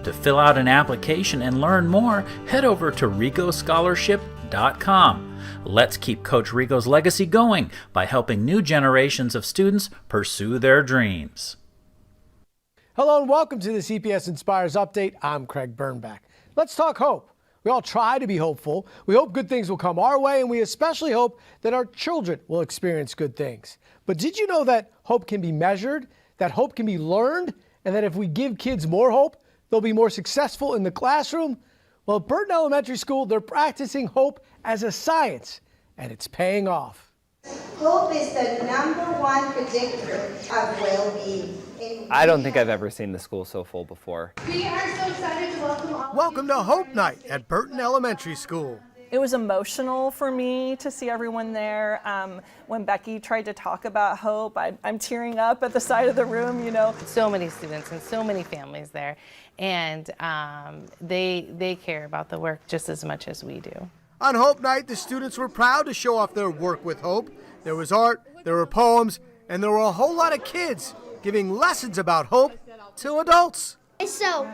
To fill out an application and learn more, head over to rigoscholarship.com. Let's keep Coach Rigo's legacy going by helping new generations of students pursue their dreams. Hello and welcome to this EPS Inspires Update. I'm Craig Birnbach. Let's talk hope. We all try to be hopeful. We hope good things will come our way, and we especially hope that our children will experience good things. But did you know that hope can be measured, that hope can be learned, and that if we give kids more hope, they'll be more successful in the classroom? Well, at Burton Elementary School, they're practicing hope as a science, and it's paying off. Hope is the #1 predictor of well-being. I don't think I've ever seen the school so full before. We are so excited to welcome all. Welcome to Hope Night at Burton Elementary School. It was emotional for me to see everyone there. When Becky tried to talk about hope, I'm tearing up at the side of the room, you know. So many students and so many families there, and they care about the work just as much as we do. On Hope Night, the students were proud to show off their work with hope. There was art, there were poems, and there were a whole lot of kids giving lessons about hope to adults. So,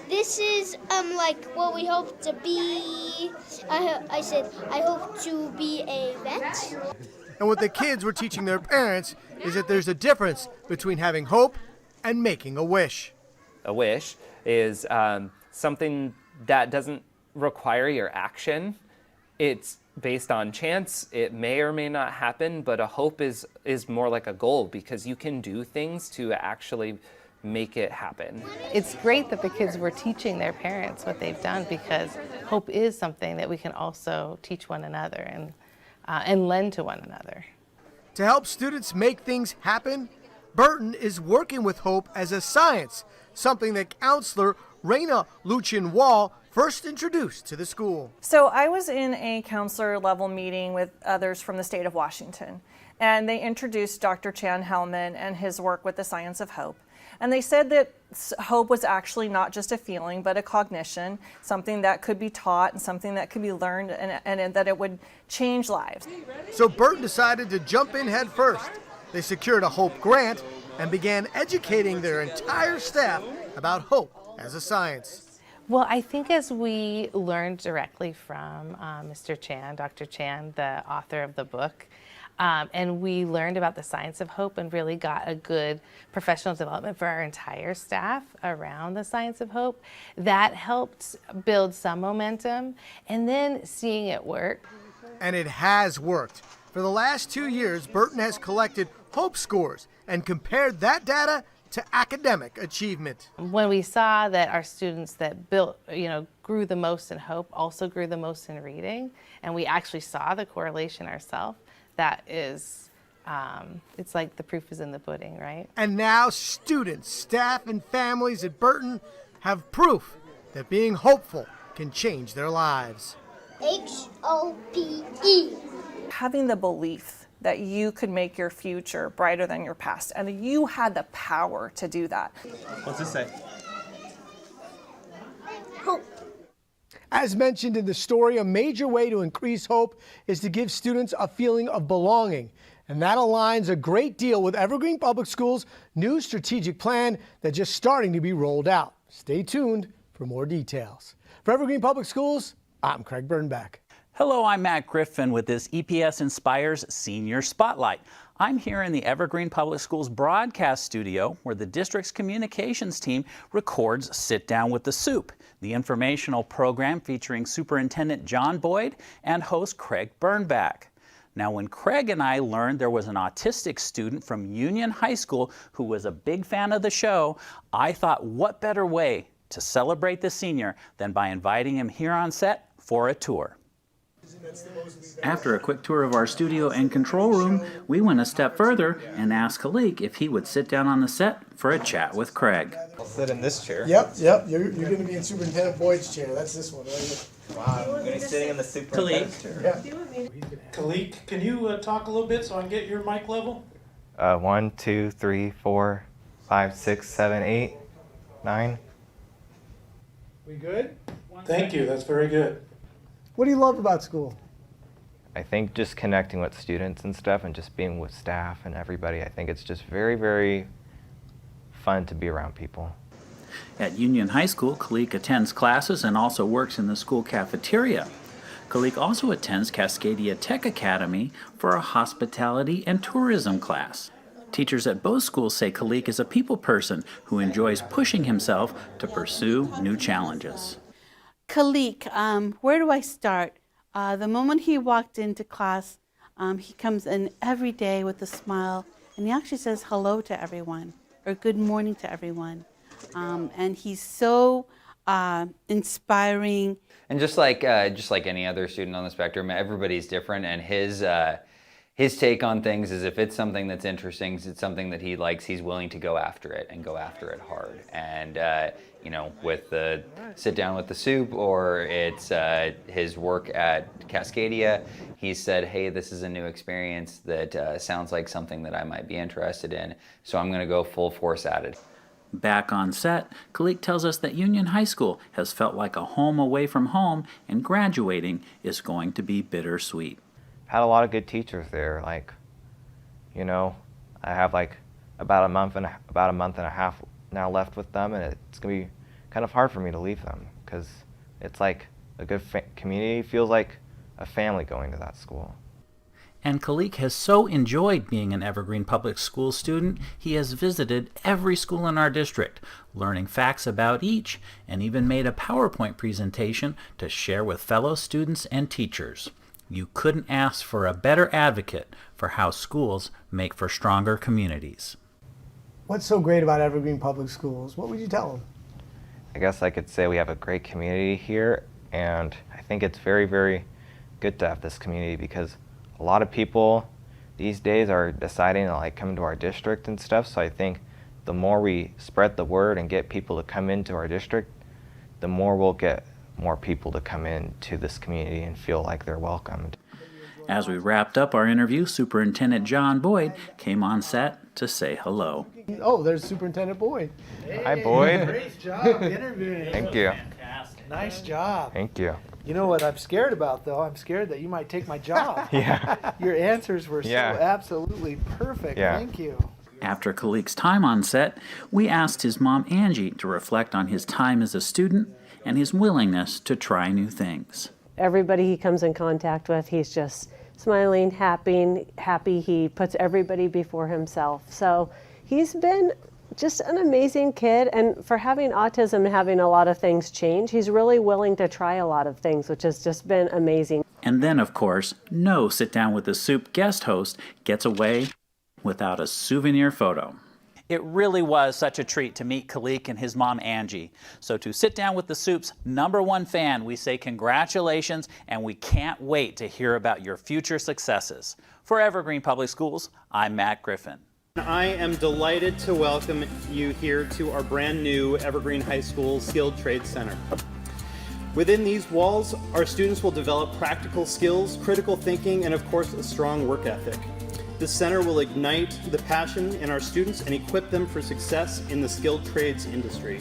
this is like what we hope to be. I said, I hope to be a vet. And what the kids were teaching their parents is that there's a difference between having hope and making a wish. A wish is something that doesn't require your action. It's based on chance. It may or may not happen, but a hope is more like a goal because you can do things to actually make it happen. It's great that the kids were teaching their parents what they've done because hope is something that we can also teach one another and lend to one another. To help students make things happen, Burton is working with hope as a science, something that counselor Raina Luchin-Wall first introduced to the school. So I was in a counselor level meeting with others from the state of Washington, and they introduced Dr. Chan Hellman and his work with the science of hope. And they said that hope was actually not just a feeling, but a cognition, something that could be taught and something that could be learned, and that it would change lives. So Burton decided to jump in head first. They secured a Hope grant and began educating their entire staff about hope as a science. Well, I think as we learned directly from Mr. Chan, Dr. Chan, the author of the book, and we learned about the science of hope and really got a good professional development for our entire staff around the science of hope. That helped build some momentum, and then seeing it work. And it has worked. For the last 2 years, Burton has collected hope scores and compared that data to academic achievement. When we saw that our students that grew the most in hope also grew the most in reading, and we actually saw the correlation ourselves, that is, it's like the proof is in the pudding, right? And now students, staff, and families at Burton have proof that being hopeful can change their lives. H-O-P-E. Having the belief that you could make your future brighter than your past, and that you had the power to do that. What's this say? Hope. As mentioned in the story, a major way to increase hope is to give students a feeling of belonging. And that aligns a great deal with Evergreen Public Schools' new strategic plan that's just starting to be rolled out. Stay tuned for more details. For Evergreen Public Schools, I'm Craig Bernbach. Hello, I'm Matt Griffin with this EPS Inspires Senior Spotlight. I'm here in the Evergreen Public Schools broadcast studio where the district's communications team records Sit Down with the Soup, the informational program featuring Superintendent John Boyd and host Craig Bernbach. Now, when Craig and I learned there was an autistic student from Union High School who was a big fan of the show, I thought what better way to celebrate the senior than by inviting him here on set for a tour. After a quick tour of our studio and control room, we went a step further and asked Khalik if he would sit down on the set for a chat with Craig. I'll sit in this chair. Yep. You're going to be in Superintendent Boyd's chair. That's this one right here. Wow, I'm going to be sitting in the superintendent's chair. Yeah. Khalik, can you talk a little bit so I can get your mic level? 1, 2, 3, 4, 5, 6, 7, 8, 9. We good? Thank you, that's very good. What do you love about school? I think just connecting with students and stuff and just being with staff and everybody, I think it's just very, very fun to be around people. At Union High School, Khalik attends classes and also works in the school cafeteria. Khalik also attends Cascadia Tech Academy for a hospitality and tourism class. Teachers at both schools say Khalik is a people person who enjoys pushing himself to pursue new challenges. Khalik, where do I start? The moment he walked into class, he comes in every day with a smile, and he actually says hello to everyone, or good morning to everyone. And he's so inspiring. And just like any other student on the spectrum, everybody's different, and his take on things is if it's something that's interesting, it's something that he likes, he's willing to go after it and go after it hard. And with the Sit Down with the Soup, or it's his work at Cascadia, he said, hey, this is a new experience that sounds like something that I might be interested in, so I'm going to go full force at it. Back on set, Khalik tells us that Union High School has felt like a home away from home, and graduating is going to be bittersweet. Had a lot of good teachers there. I have about a month and a half now left with them, and it's gonna be kind of hard for me to leave them because it's like a good community. Feels like a family going to that school. And Khalik has so enjoyed being an Evergreen Public Schools student, he has visited every school in our district, learning facts about each, and even made a PowerPoint presentation to share with fellow students and teachers. You couldn't ask for a better advocate for how schools make for stronger communities. What's so great about Evergreen Public Schools? What would you tell them? I guess I could say we have a great community here, and I think it's very, very good to have this community because a lot of people these days are deciding to come to our district and stuff, so I think the more we spread the word and get people to come into our district, the more we'll get more people to come into this community and feel like they're welcomed. As we wrapped up our interview, Superintendent John Boyd came on set to say hello. Oh, there's Superintendent Boyd. Hey, hi, Boyd. Great job interviewing. Thank you. Fantastic. Nice job. Thank you. You know what I'm scared about, though? I'm scared that you might take my job. Yeah. Your answers were so absolutely perfect. Yeah. Thank you. After Khalik's time on set, we asked his mom, Angie, to reflect on his time as a student and his willingness to try new things. Everybody he comes in contact with, he's just smiling, happy. He puts everybody before himself. So he's been just an amazing kid, and for having autism and having a lot of things change, he's really willing to try a lot of things, which has just been amazing. And then, of course, no Sit Down with the Soup guest host gets away without a souvenir photo. It really was such a treat to meet Khalik and his mom, Angie. So to Sit Down with the Soup's #1 fan, we say congratulations, and we can't wait to hear about your future successes. For Evergreen Public Schools, I'm Matt Griffin. I am delighted to welcome you here to our brand new Evergreen High School Skilled Trades Center. Within these walls, our students will develop practical skills, critical thinking, and of course, a strong work ethic. This center will ignite the passion in our students and equip them for success in the skilled trades industry.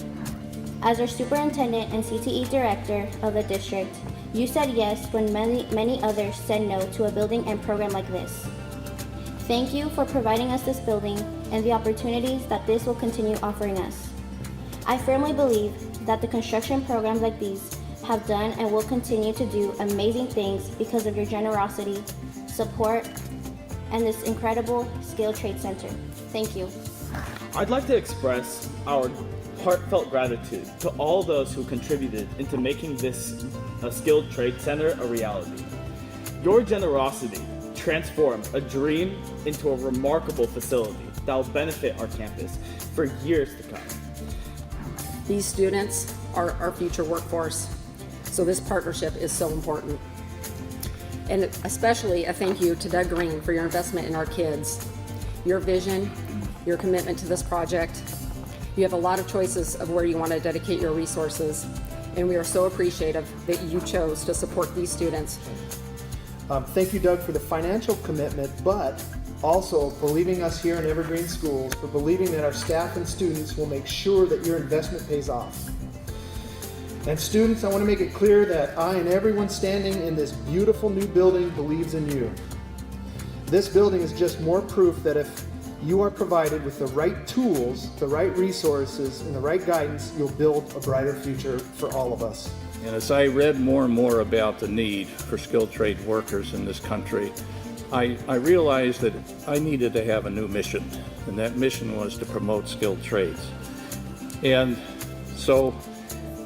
As our superintendent and CTE director of the district, you said yes when many others said no to a building and program like this. Thank you for providing us this building and the opportunities that this will continue offering us. I firmly believe that the construction programs like these have done and will continue to do amazing things because of your generosity, support, and this incredible skilled trade center. Thank you. I'd like to express our heartfelt gratitude to all those who contributed into making this skilled trade center a reality. Your generosity transformed a dream into a remarkable facility that will benefit our campus for years to come. These students are our future workforce, so this partnership is so important. And especially a thank you to Doug Green for your investment in our kids, your vision, your commitment to this project. You have a lot of choices of where you want to dedicate your resources, and we are so appreciative that you chose to support these students. Thank you, Doug, for the financial commitment, but also believing us here in Evergreen Schools, for believing that our staff and students will make sure that your investment pays off. And students, I want to make it clear that I and everyone standing in this beautiful new building believes in you. This building is just more proof that if you are provided with the right tools, the right resources, and the right guidance, you'll build a brighter future for all of us. And as I read more and more about the need for skilled trade workers in this country, I realized that I needed to have a new mission, and that mission was to promote skilled trades. And so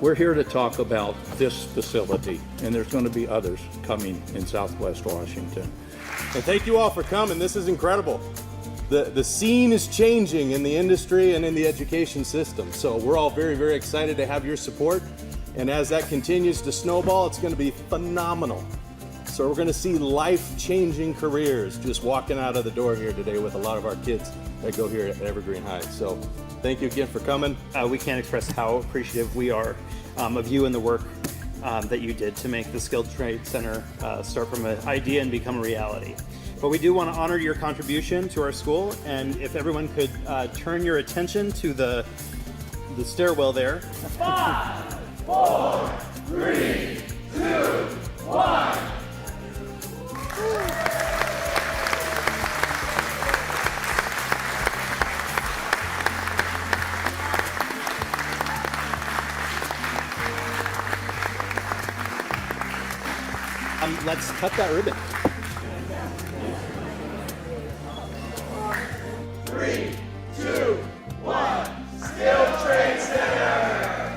we're here to talk about this facility, and there's going to be others coming in Southwest Washington. And thank you all for coming. This is incredible. The scene is changing in the industry and in the education system. So we're all very, very excited to have your support. And as that continues to snowball, it's going to be phenomenal. So we're going to see life-changing careers just walking out of the door here today with a lot of our kids that go here at Evergreen High. So thank you again for coming. We can't express how appreciative we are of you and the work that you did to make the Skilled Trade Center start from an idea and become a reality. But we do want to honor your contribution to our school, and if everyone could turn your attention to the stairwell there. 5, 4, 3, 2, 1. Let's cut that ribbon. 3, 2, 1. Skilled Trade Center.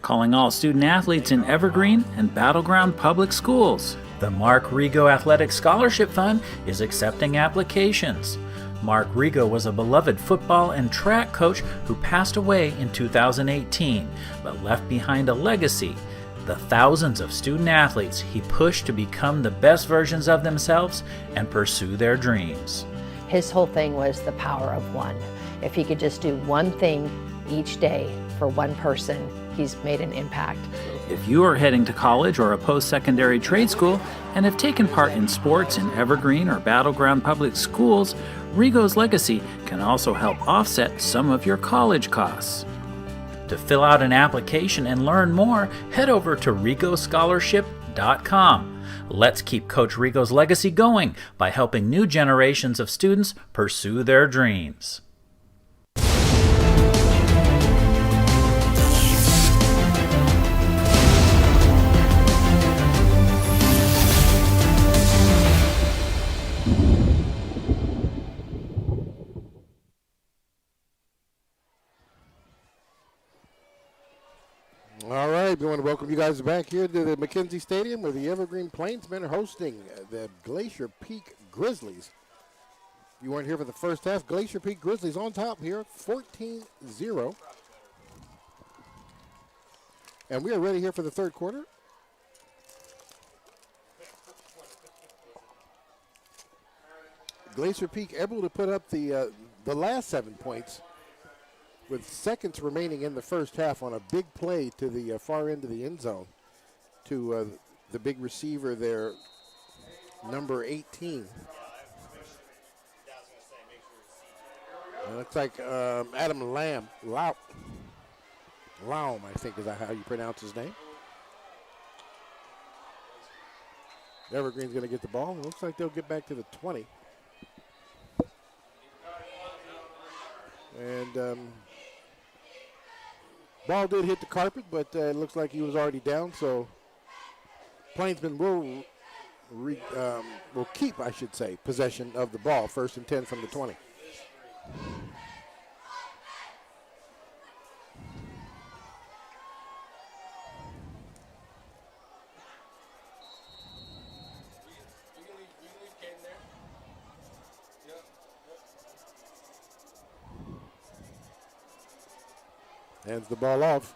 Calling all student athletes in Evergreen and Battleground Public Schools. The Mark Rigo Athletic Scholarship Fund is accepting applications. Mark Rigo was a beloved football and track coach who passed away in 2018, but left behind a legacy. The thousands of student athletes he pushed to become the best versions of themselves and pursue their dreams. His whole thing was the power of one. If he could just do one thing each day for one person, he's made an impact. If you are heading to college or a post-secondary trade school and have taken part in sports in Evergreen or Battleground Public Schools, Rigo's legacy can also help offset some of your college costs. To fill out an application and learn more, head over to rigoscholarship.com. Let's keep Coach Rigo's legacy going by helping new generations of students pursue their dreams. All right, we want to welcome you guys back here to the McKenzie Stadium where the Evergreen Plainsmen are hosting the Glacier Peak Grizzlies. If you weren't here for the first half, Glacier Peak Grizzlies on top here, 14-0. And we are ready here for the third quarter. Glacier Peak able to put up the last 7 points with seconds remaining in the first half on a big play to the far end of the end zone to the big receiver there, number 18. It looks like Adam Laum, I think is how you pronounce his name. Evergreen's going to get the ball. It looks like they'll get back to the 20. And ball did hit the carpet, but it looks like he was already down. So Plainsman will keep, I should say, possession of the ball. 1st and 10 from the 20. Hands the ball off.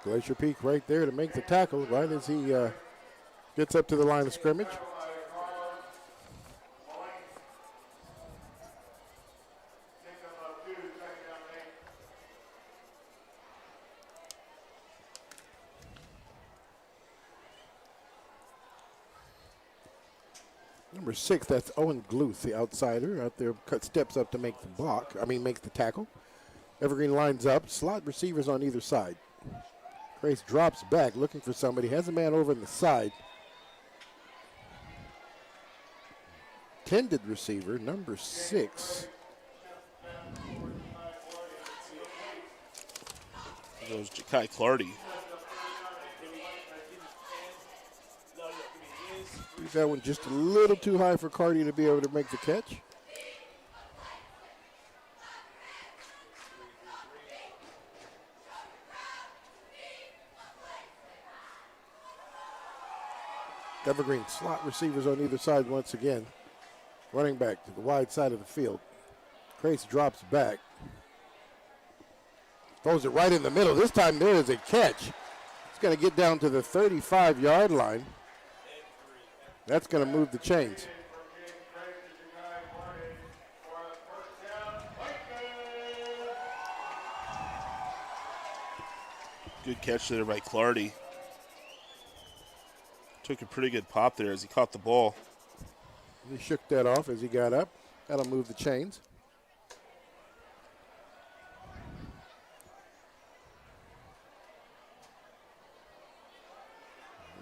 Glacier Peak right there to make the tackle right as he gets up to the line of scrimmage. Number 6, that's Owen Gluth, the outsider, out there, steps up to make the tackle. Evergreen lines up, slot receivers on either side. Grace drops back, looking for somebody, has a man over on the side. Tended receiver, number 6. That was Ja'Kai Clardy. That one just a little too high for Cardi to be able to make the catch. Evergreen slot receivers on either side once again. Running back to the wide side of the field. Grace drops back. Throws it right in the middle. This time there is a catch. It's going to get down to the 35-yard line. That's going to move the chains. Good catch there by Clardy. Took a pretty good pop there as he caught the ball. He shook that off as he got up. That'll move the chains.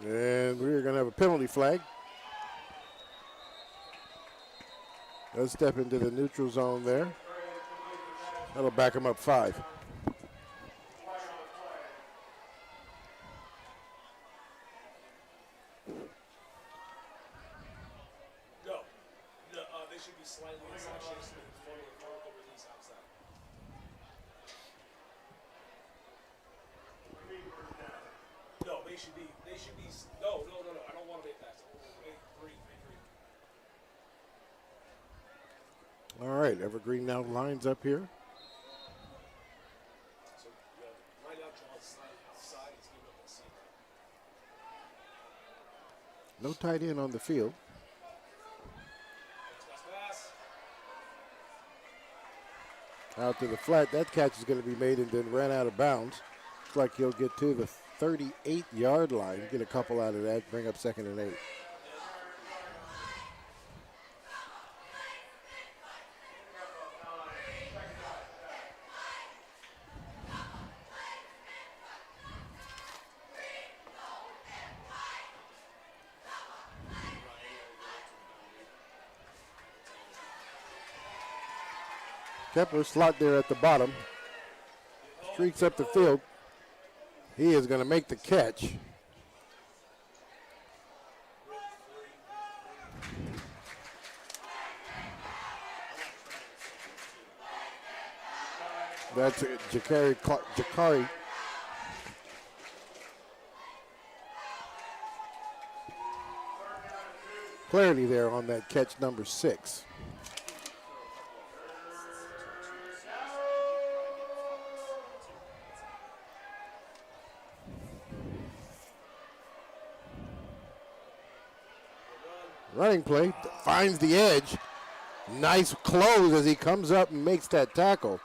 And we're going to have a penalty flag. Let's step into the neutral zone there. That'll back him up 5. They should be slightly inside shapes before the vertical release outside. No, they should be, no, I don't want to make that. Three. All right, Evergreen now lines up here. So, line out, draw side, let's give it a seat. No tight end on the field. Out to the flat. That catch is going to be made and then ran out of bounds. Looks like he'll get to the 38-yard line. Get a couple out of that. Bring up 2nd and 8. Kepler slot there at the bottom. Streaks up the field. He is going to make the catch. That's Jakari. Clarity there on that catch, number 6. Running play, finds the edge. Nice close as he comes up and makes that tackle.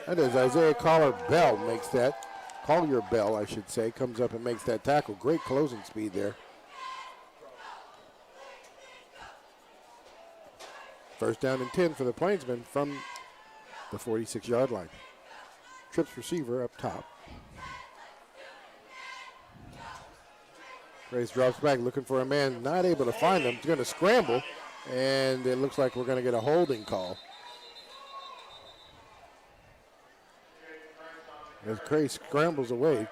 That is Isaiah Collier-Bell makes that. Collier-Bell, I should say, comes up and makes that tackle. Great closing speed there. First down and 10 for the Plainsmen from the 46-yard line. Trips receiver up top. Grace drops back looking for a man, not able to find him. He's going to scramble, and it looks like we're going to get a holding call. As Grace scrambles away.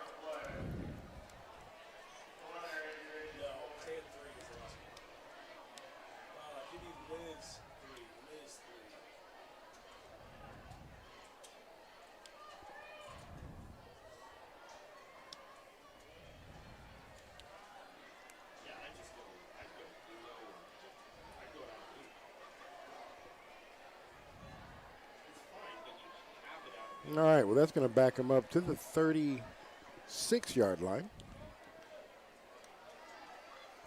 All right, well, that's going to back him up to the 36-yard line.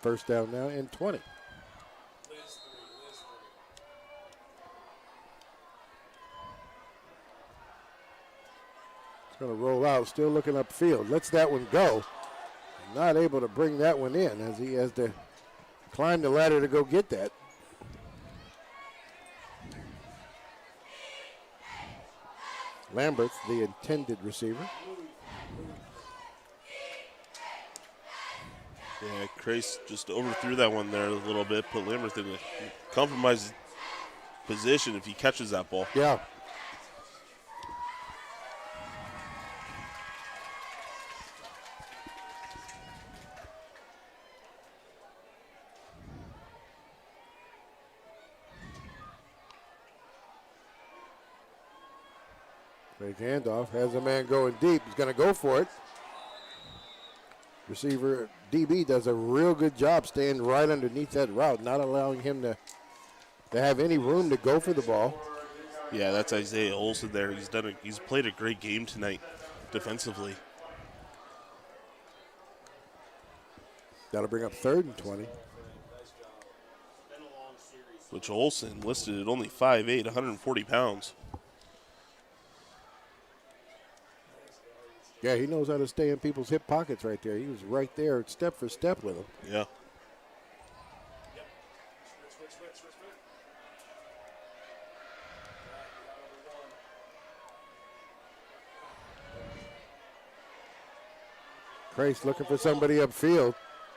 First down now and 20. It's going to roll out, still looking upfield. Lets that one go. Not able to bring that one in as he has to climb the ladder to go get that. Lambert's the intended receiver. Yeah, Grace just overthrew that one there a little bit, put Lambert in a compromised position if he catches that ball. Yeah. Fake handoff, has a man going deep. He's going to go for it. Receiver DB does a real good job staying right underneath that route, not allowing him to have any room to go for the ball. Yeah, that's Isaiah Olson there. He's played a great game tonight defensively. That'll bring up 3rd and 20. Which Olson listed at only 5'8", 140 pounds. Yeah, he knows how to stay in people's hip pockets right there. He was right there step for step with him. Yeah. Grace looking for somebody upfield,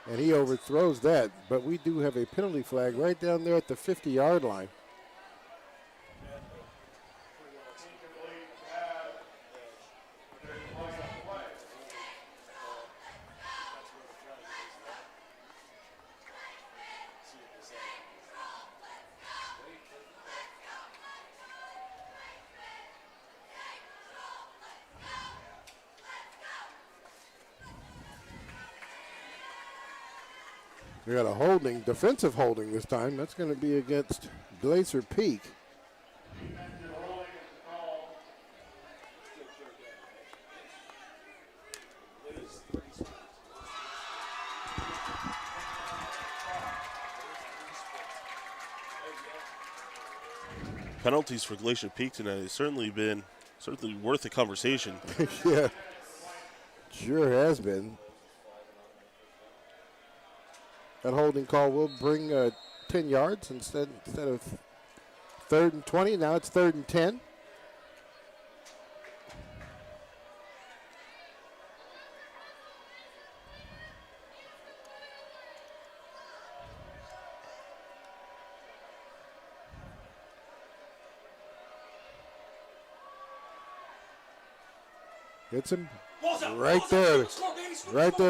and he overthrows that. But we do have a penalty flag right down there at the 50-yard line. We got a holding, defensive holding this time. That's going to be against Glacier Peak. Penalties for Glacier Peak tonight has certainly worth a conversation. Yeah, sure has been. That holding call will bring 10 yards instead of 3rd and 20. Now it's 3rd and 10. Gets him right there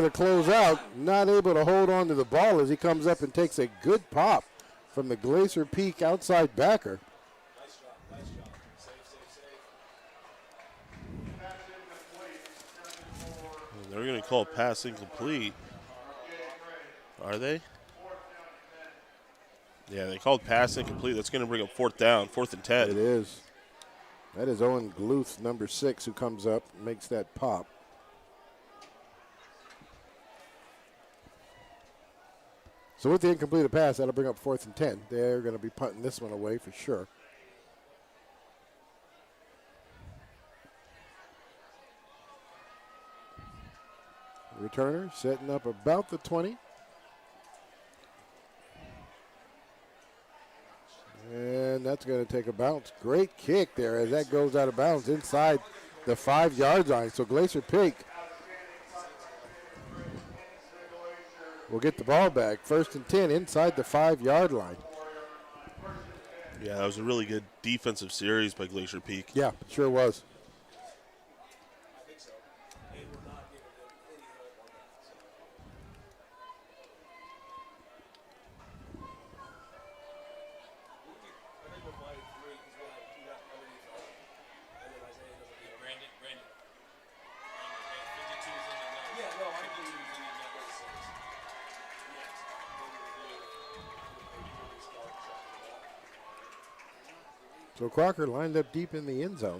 to close out. Not able to hold on to the ball as he comes up and takes a good pop from the Glacier Peak outside backer. They're going to call pass incomplete. Are they? Yeah, they called pass incomplete. That's going to bring up 4th down, 4th and 10. It is. That is Owen Gluth, number 6, who comes up and makes that pop. So with the incompleted pass, that'll bring up 4th and 10. They're going to be punting this one away for sure. Returner setting up about the 20. And that's going to take a bounce. Great kick there as that goes out of bounds inside the 5-yard line. So Glacier Peak will get the ball back. 1st and 10 inside the 5-yard line. Yeah, that was a really good defensive series by Glacier Peak. Yeah, sure was. So Crocker lined up deep in the end zone.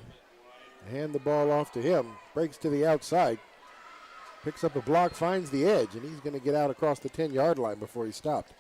Hand the ball off to him. Breaks to the outside. Picks up a block, finds the edge, and he's going to get out across the 10-yard line before he stopped.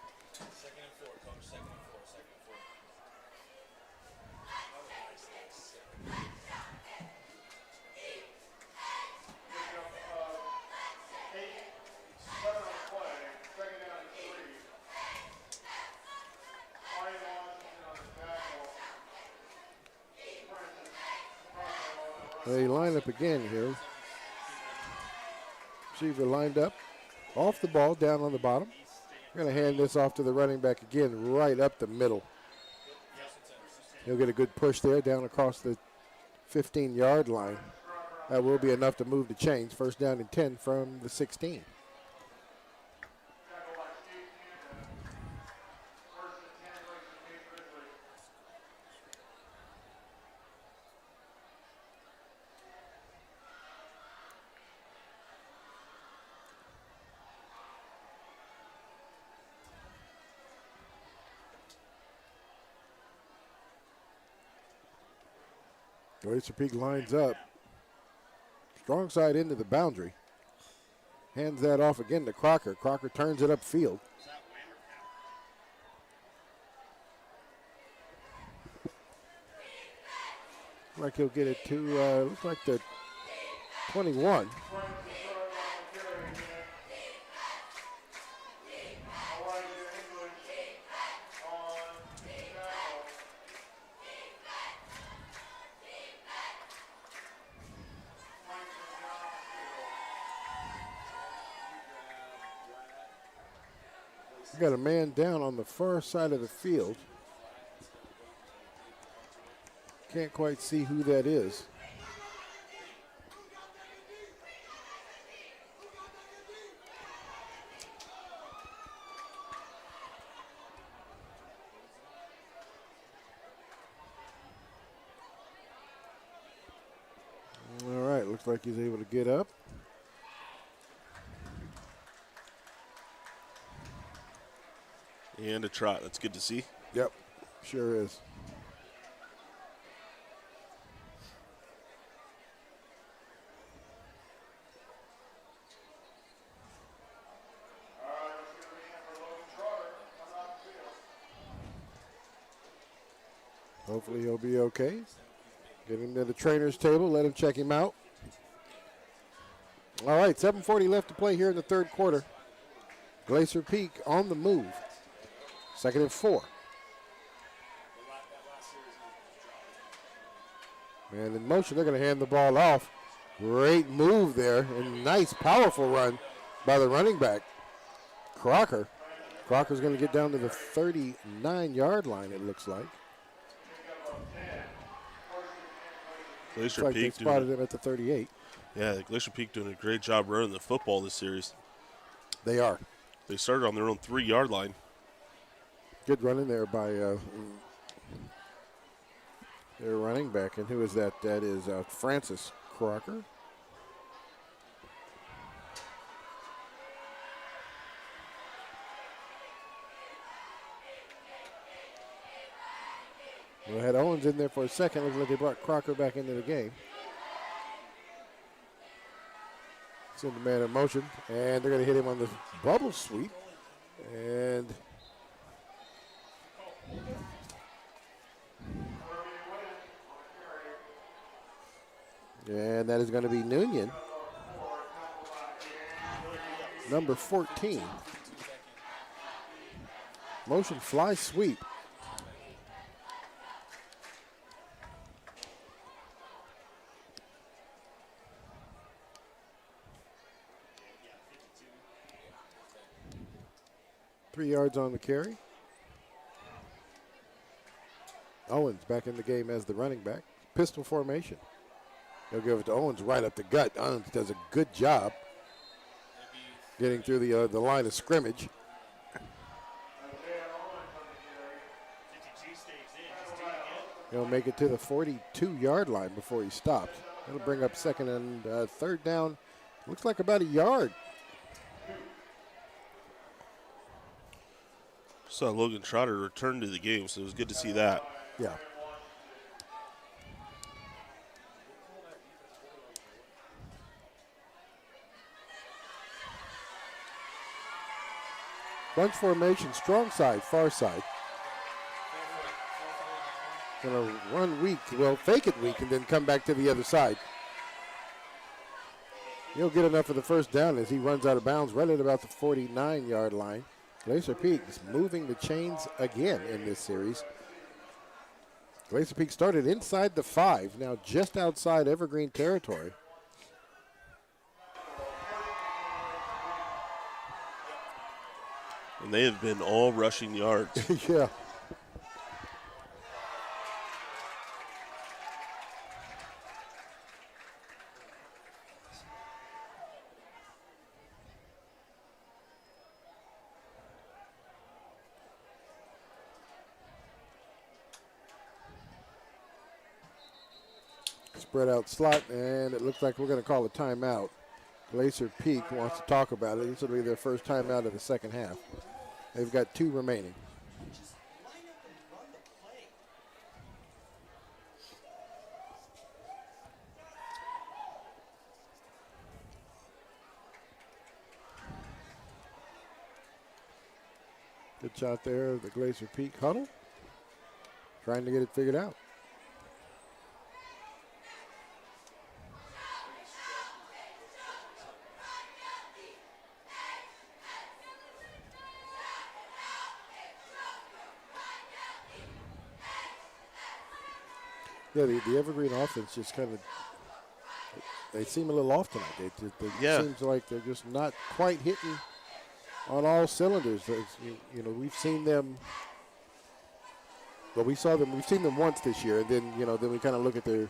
They line up again here. Receiver lined up. Off the ball, down on the bottom. We're going to hand this off to the running back again, right up the middle. He'll get a good push there down across the 15-yard line. That will be enough to move the chains. 1st down and 10 from the 16. Glacier Peak lines up. Strong side into the boundary. Hands that off again to Crocker. Crocker turns it upfield. Like he'll get it to, looks like the 21. Got a man down on the far side of the field. Can't quite see who that is. All right, looks like he's able to get up. And a trot. That's good to see. Yep, sure is. Hopefully he'll be okay. Get him to the trainer's table, let him check him out. All right, 7:40 left to play here in the 3rd quarter. Glacier Peak on the move. 2nd and 4. And in motion, they're going to hand the ball off. Great move there, and nice, powerful run by the running back, Crocker. Crocker's going to get down to the 39-yard line, it looks like. Glacier Like Peak they spotted him at the 38. Yeah, Glacier Peak doing a great job running the football this series. They are. They started on their own 3-yard line. Good running there by their running back. And who is that? That is Francis Crocker. Well, they had Owens in there for a second. Looks like they brought Crocker back into the game. Send the man in motion, and they're going to hit him on the bubble sweep. And that is going to be Noonian, number 14. Motion fly sweep. Three yards on the carry. Owens back in the game as the running back. Pistol formation. They'll give it to Owens right up the gut. Owens does a good job getting through the line of scrimmage. He'll make it to the 42-yard line before he stops. That'll bring up second and third down. Looks like about a yard. Saw Logan Trotter return to the game, so it was good to see that. Yeah. Bunch formation, strong side, far side. Gonna run weak, well, fake it weak, and then come back to the other side. He'll get enough of the first down as he runs out of bounds right at about the 49-yard line. Glacier Peak is moving the chains again in this series. Glacier Peak started inside the 5, now just outside Evergreen territory. And they have been all rushing yards. Yeah. Spread out slot, and it looks like we're going to call a timeout. Glacier Peak wants to talk about it. This will be their first timeout of the second half. They've got 2 remaining. Good shot there of the Glacier Peak huddle. Trying to get it figured out. Yeah, the Evergreen offense just kind of, they seem a little off tonight. It seems like they're just not quite hitting on all cylinders. You know, we've seen them, well, we've seen them once this year, and then, then we kind of look at their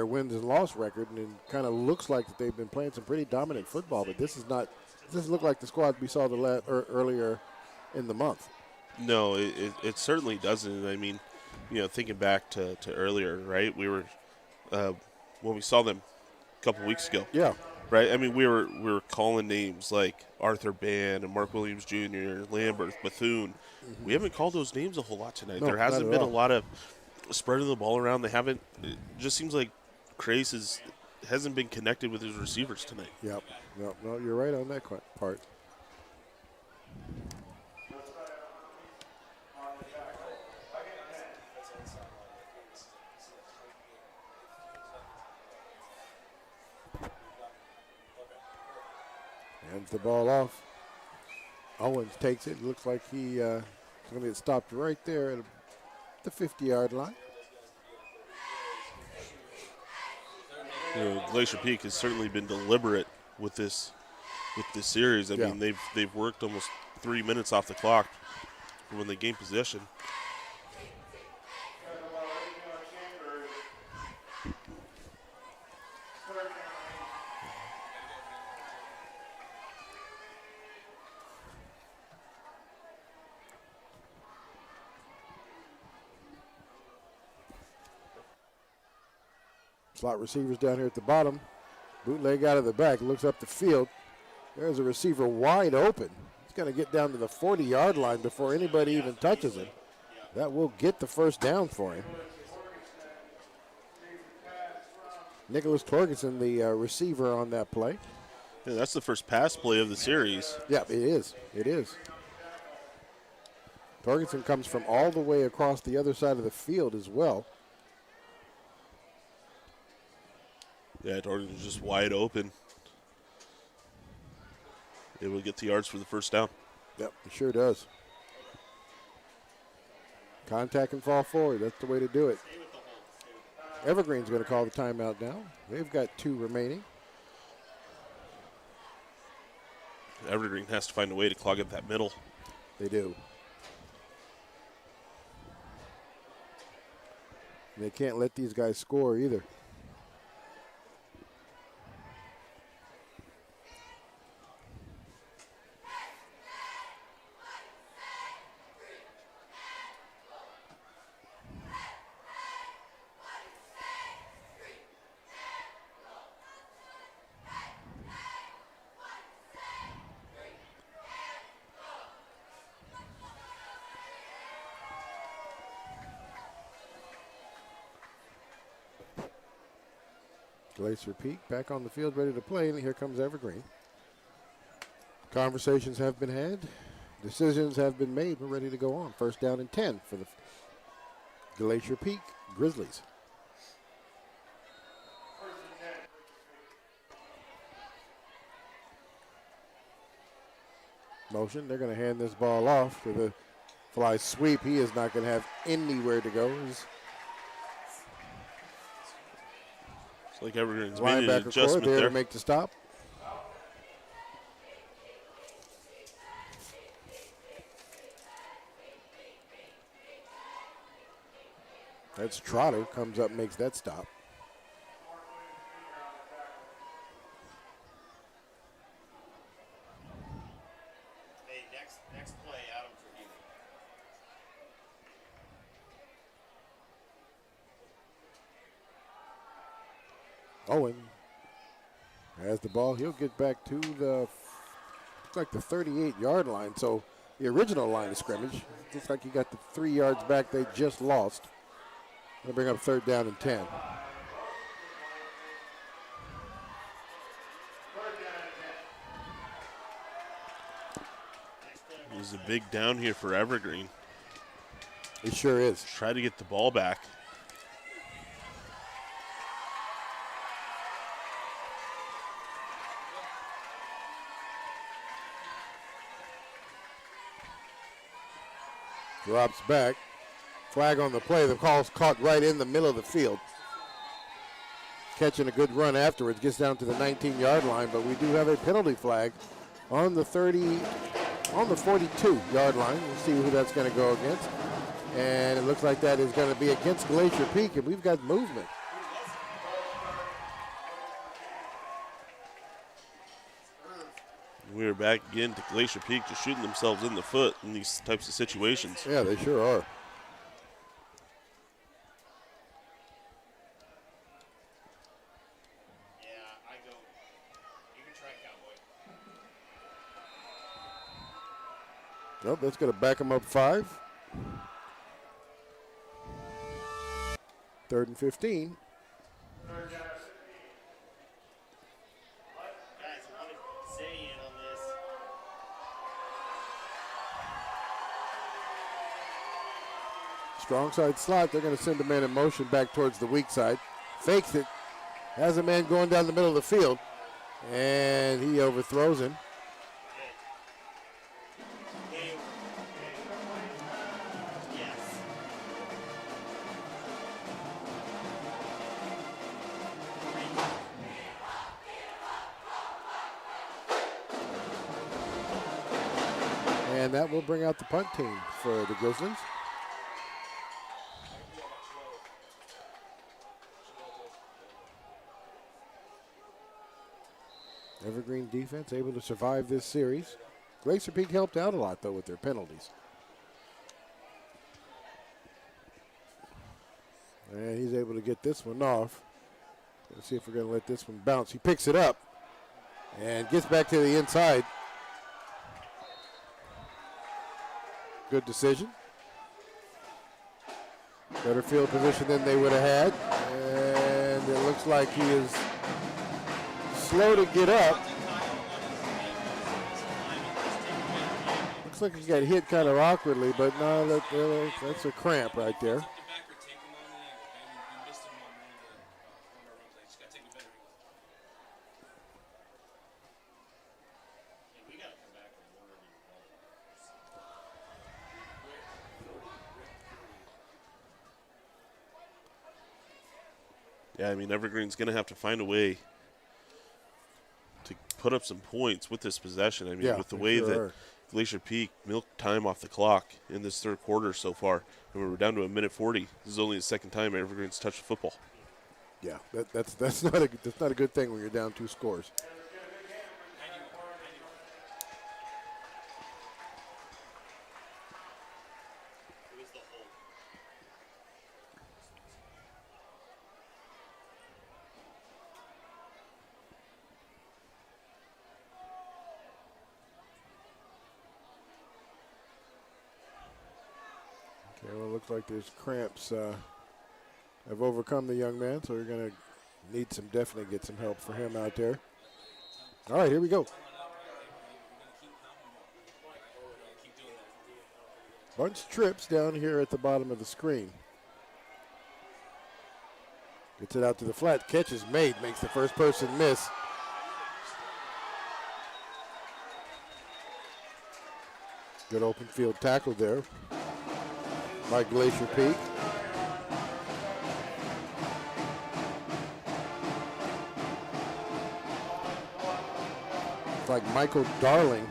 wins and loss record, and it kind of looks like that they've been playing some pretty dominant football, but this doesn't look like the squad we saw earlier in the month. No, it certainly doesn't. I mean, thinking back to earlier, right? We were when we saw them a couple weeks ago. Yeah. Right. I mean, we were calling names like Arthur Band and Mark Williams Jr., Lambert, Bethune. Mm-hmm. We haven't called those names a whole lot tonight. No, there hasn't been all. a lot of spreading the ball around. They haven't. It just seems like Crace hasn't been connected with his receivers tonight. Yep. No, you're right on that part. Hands the ball off. Owens takes it. Looks like he's going to get stopped right there at the 50-yard line. Glacier Peak has certainly been deliberate with this series. I mean, they've worked almost 3 minutes off the clock when they gain possession. Slot receivers down here at the bottom. Bootleg out of the back, looks up the field. There's a receiver wide open. going to get down to the 40-yard line before anybody even touches him. That will get the first down for him. Nicholas Torgerson, the receiver on that play. Yeah, that's the first pass play of the series. Yeah, it is. It is. Torgerson comes from all the way across the other side of the field as well. Yeah, Torgerson's just wide open. Able to get the yards for the first down. Yep, it sure does. Contact and fall forward. That's the way to do it. Evergreen's going to call the timeout now. They've got 2 remaining. Evergreen has to find a way to clog up that middle. They do. They can't let these guys score either. Glacier Peak back on the field, ready to play, and here comes Evergreen. Conversations have been had. Decisions have been made. We're ready to go on. First down and 10 for the Glacier Peak Grizzlies. Motion. They're going to hand this ball off to the fly sweep. He is not going to have anywhere to go. It's like Evergreen's made an Linebacker adjustment there there. to make the stop. That's Trotter, comes up, makes that stop. Hey, next play, Adam Trujillo. Owen has the ball. He'll get back to the 38-yard line. So the original line of scrimmage. Looks like he got the 3 yards back they just lost. They'll bring up third down and 10. This is a big down here for Evergreen. It sure is. Try to get the ball back. Drops back. Flag on the play. The call's caught right in the middle of the field. Catching a good run afterwards. Gets down to the 19-yard line, but we do have a penalty flag on the 42-yard line. We'll see who that's going to go against. And it looks like that is going to be against Glacier Peak, and we've got movement. We're back again to Glacier Peak just shooting themselves in the foot in these types of situations. Yeah, they sure are. Nope, that's going to back them up 5. 3rd and 15. Strong side slot. They're going to send a man in motion back towards the weak side. Fakes it. Has a man going down the middle of the field. And he overthrows him. And that will bring out the punt team for the Grizzlies. Evergreen defense able to survive this series. Glacier Peak helped out a lot, though, with their penalties. And he's able to get this one off. Let's see if we're going to let this one bounce. He picks it up and gets back to the inside. good decision. Better field position than they would have had. And it looks like he is slow to get up. Looks like he got hit kind of awkwardly, but no, that's a cramp right there. Yeah, I mean, Evergreen's going to have to find a way to put up some points with this possession. I mean, with the way that Glacier Peak milked time off the clock in this third quarter so far, and we were down to a minute 40. This is only the second time Evergreen's touched the football. Yeah, that's not a good thing when you're down 2 scores. Okay, well, it looks like there's cramps have overcome the young man, so we're going to need definitely get some help for him out there. All right, here we go. Bunch trips down here at the bottom of the screen. Gets it out to the flat. Catch is made. Makes the first person miss. Good open field tackle there by Glacier Peak. It's like Michael Darling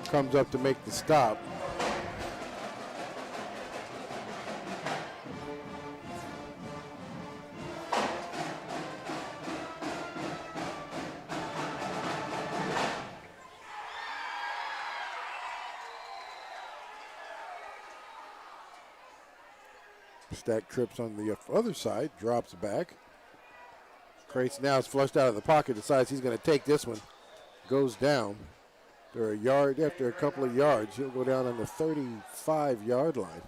comes up to make the stop. Stack trips on the other side, drops back. Crates now is flushed out of the pocket, decides he's going to take this one. Goes down. After a couple of yards, he'll go down on the 35-yard line.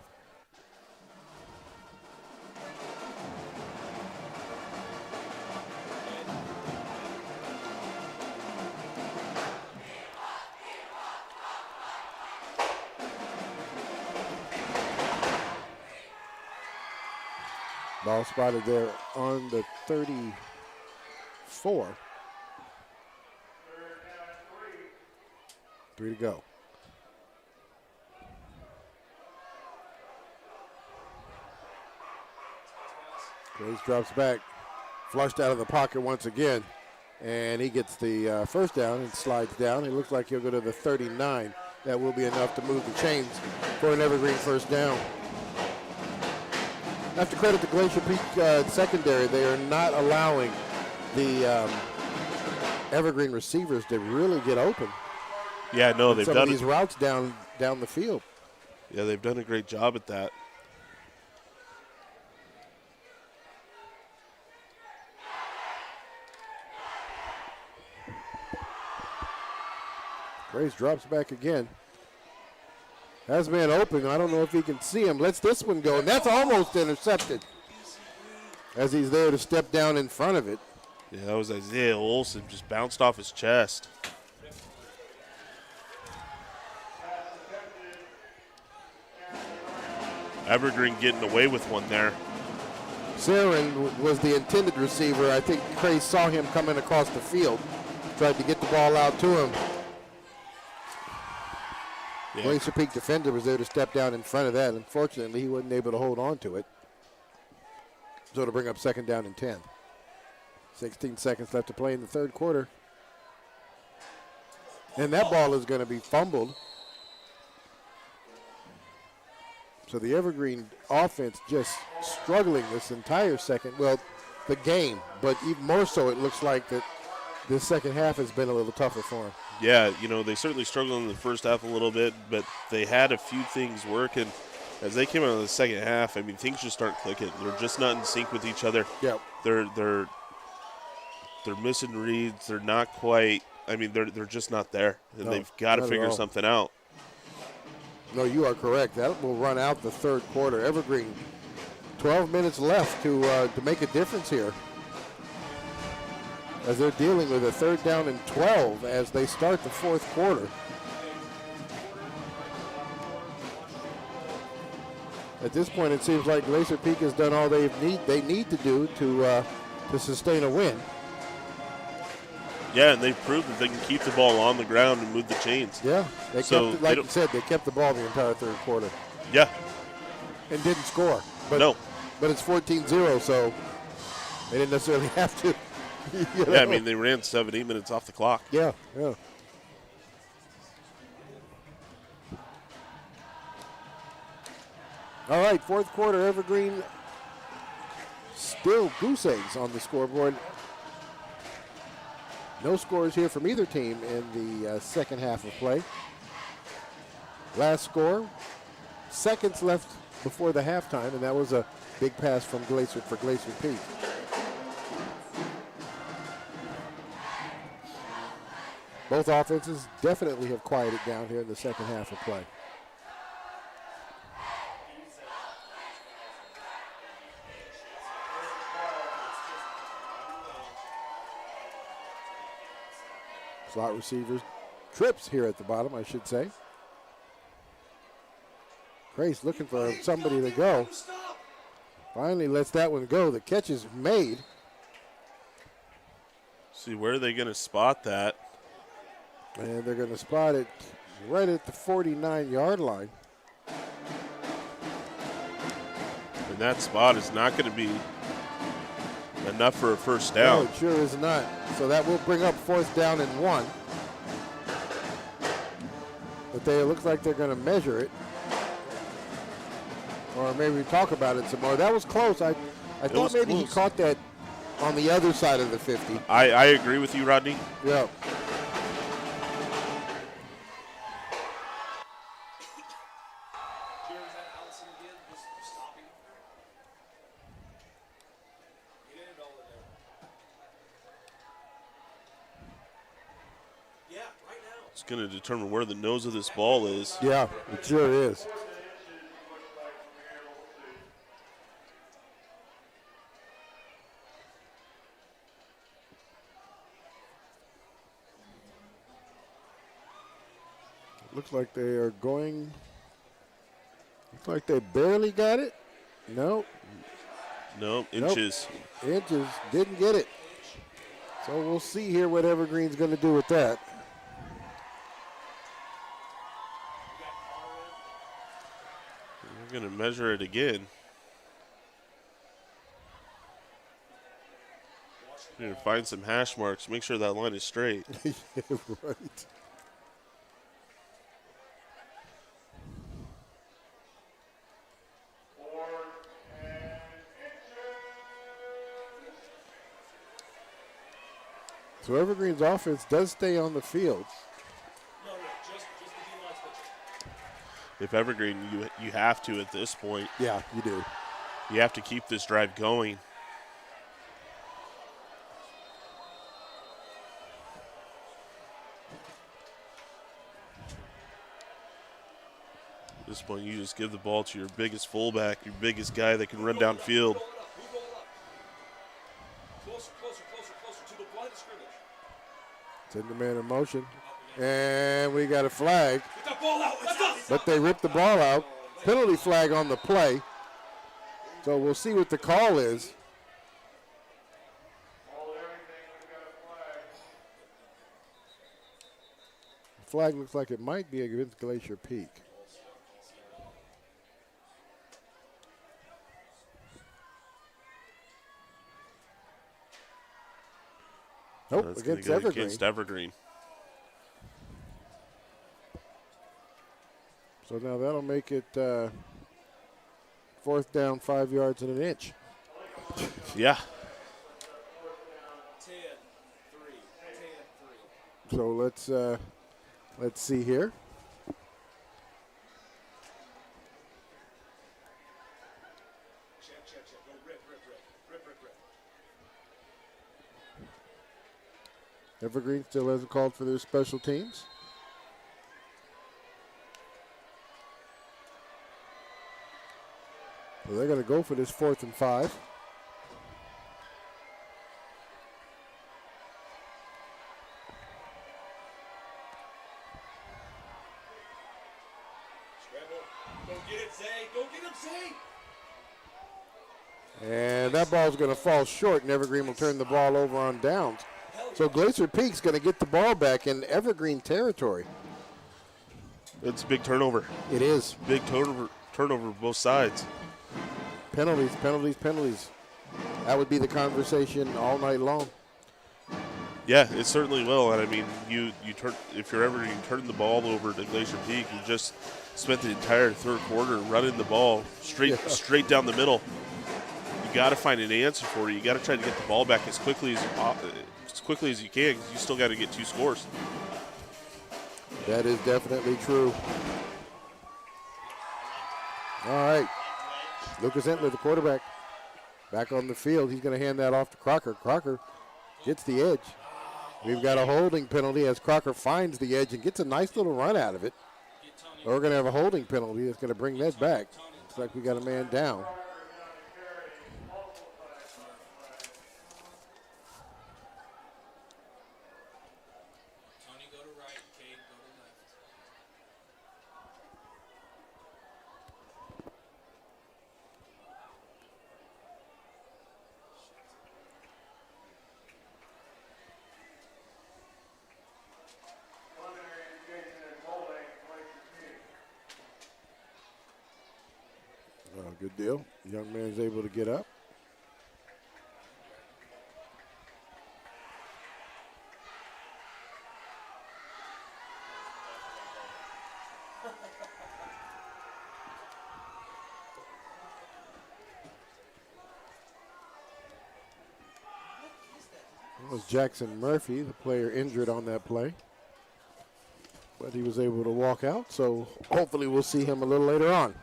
Ball spotted there on the 34. 3 to go. Grace drops back, flushed out of the pocket once again, and he gets the first down and slides down. It looks like he'll go to the 39. That will be enough to move the chains for an Evergreen first down. I have to credit the Glacier Peak secondary. They are not allowing the Evergreen receivers to really get open. Yeah, no, they've done these routes down the field. Yeah, they've done a great job at that. Grace drops back again. Has man open. I don't know if he can see him. Lets this one go, and that's almost intercepted as he's there to step down in front of it. Yeah, that was Isaiah Olsen, just bounced off his chest. Evergreen getting away with one there. Saren was the intended receiver. I think Grace saw him coming across the field, tried to get the ball out to him. Yeah. Glacier Peak defender was there to step down in front of that. Unfortunately, he wasn't able to hold on to it. So to bring up second down and 10. 16 seconds left to play in the third quarter. And that ball is going to be fumbled. So the Evergreen offense just struggling this entire the game. But even more so, it looks like that this second half has been a little tougher for them. Yeah, they certainly struggled in the first half a little bit, but they had a few things working. As they came out of the second half, I mean, things just aren't clicking. They're just not in sync with each other. Yep. They're missing reads. They're not quite. I mean, they're just not there, and they've got to figure something out. No, you are correct. That will run out the third quarter. Evergreen, 12 minutes left to make a difference here, as they're dealing with a 3rd down and 12 as they start the 4th quarter. At this point, it seems like Glacier Peak has done all they need to do to sustain a win. Yeah, and they've proved that they can keep the ball on the ground and move the chains. Yeah, like you said, they kept the ball the entire 3rd quarter. Yeah. And didn't score. But, no. But it's 14-0, so they didn't necessarily have to. You know? Yeah, I mean, they ran 7-8 minutes off the clock. Yeah, yeah. All right, 4th quarter, Evergreen still goose eggs on the scoreboard. No scores here from either team in the second half of play. Last score, seconds left before the halftime, and that was a big pass from Glacier for Glacier Peak. Both offenses definitely have quieted down here in the second half of play. Slot receivers, trips here at the bottom, I should say. Grace looking for somebody to go. Finally lets that one go. The catch is made. See, where are they going to spot that? And they're going to spot it right at the 49-yard line. And that spot is not going to be enough for a first down. No, it sure is not. So that will bring up 4th down and 1. But it looks like they're going to measure it. Or maybe talk about it some more. That was close. I thought maybe he caught that on the other side of the 50. I agree with you, Rodney. Yeah. It's going to determine where the nose of this ball is. Yeah, it sure is. Looks like they are going. Looks like they barely got it. No. No, inches. Nope. Inches. Didn't get it. So we'll see here what Evergreen's going to do with that. We're going to measure it again. We're going to find some hash marks. Make sure that line is straight. Yeah, right. So Evergreen's offense does stay on the field. If Evergreen, you have to at this point. Yeah, you do. You have to keep this drive going. At this point, you just give the ball to your biggest fullback, your biggest guy that can run downfield. Send the man in motion. And we got a flag. But they ripped the ball out. Penalty flag on the play. So we'll see what the call is. The flag looks like it might be against Glacier Peak. Nope, against Evergreen. Against Evergreen. So now that'll make it 4th down, 5 yards and an inch. Yeah. 10-3. So let's see here. Check. Go rip. Evergreen still hasn't called for their special teams. So they're going to go for this 4th and 5. Go get it, Zay. Go get him, Zay. And that ball's going to fall short, and Evergreen will turn the ball over on downs. So Glacier Peak's going to get the ball back in Evergreen territory. It's a big turnover. It is. Big turnover both sides. Penalties, penalties, penalties. That would be the conversation all night long. Yeah, it certainly will. And I mean, if you're ever turning the ball over to Glacier Peak, you just spent the entire third quarter running the ball straight down the middle. You got to find an answer for it. You got to try to get the ball back as quickly as you can, because you still got to get 2 scores. That is definitely true. All right. Lucas Entler, the quarterback, back on the field. He's going to hand that off to Crocker. Crocker gets the edge. We've got a holding penalty as Crocker finds the edge and gets a nice little run out of it. We're going to have a holding penalty that's going to bring that back. Looks like we got a man down. Good deal. Young man's able to get up. That was Jackson Murphy, the player injured on that play. But he was able to walk out, so hopefully we'll see him a little later on.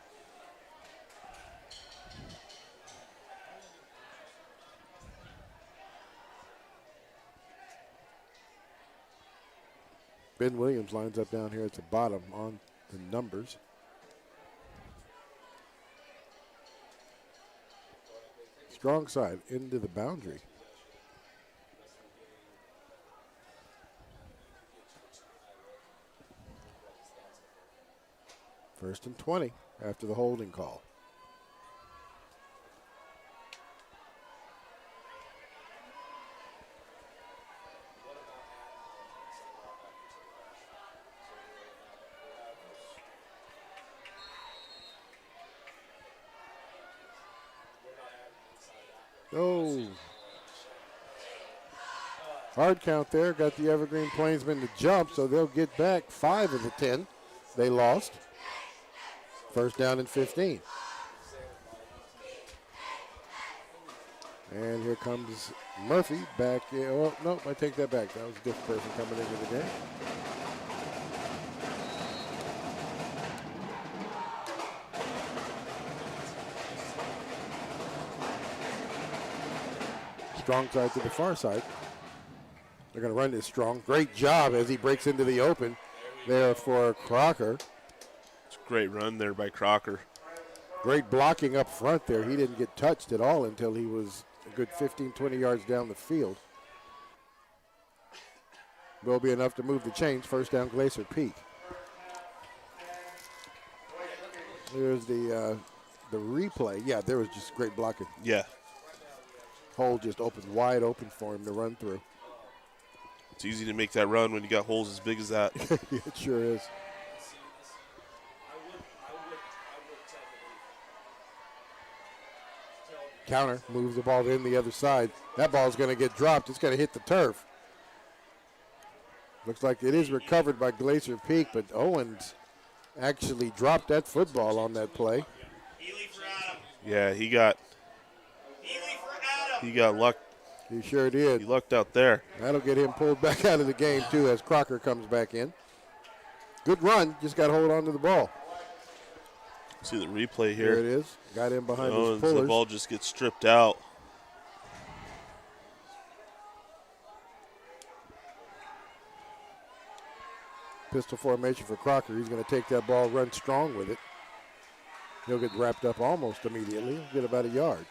Ben Williams lines up down here at the bottom on the numbers. Strong side into the boundary. First and 20 after the holding call. Oh. Hard count there. Got the Evergreen Plainsmen to jump, so they'll get back 5 of the 10 they lost. First down and 15. And here comes Murphy back. Oh, no, I take that back. That was a different person coming into the game. Strong side to the far side. They're going to run this strong. Great job as he breaks into the open there for Crocker. It's a great run there by Crocker. Great blocking up front there. He didn't get touched at all until he was a good 15, 20 yards down the field. Will be enough to move the chains. First down, Glacier Peak. There's the replay. Yeah, there was just great blocking. Yeah. Hole just opened wide open for him to run through. It's easy to make that run when you got holes as big as that. It sure is. Counter, moves the ball in the other side. That ball's going to get dropped. It's going to hit the turf. Looks like it is recovered by Glacier Peak, but Owens actually dropped that football on that play. Yeah, he got luck. He sure did. He lucked out there. That'll get him pulled back out of the game, too, as Crocker comes back in. Good run, just got to hold on to the ball. See the replay here. There it is. Got in behind Owens, his pullers. the ball just gets stripped out. Pistol formation for Crocker. He's going to take that ball, run strong with it. He'll get wrapped up almost immediately. He'll get about a yard.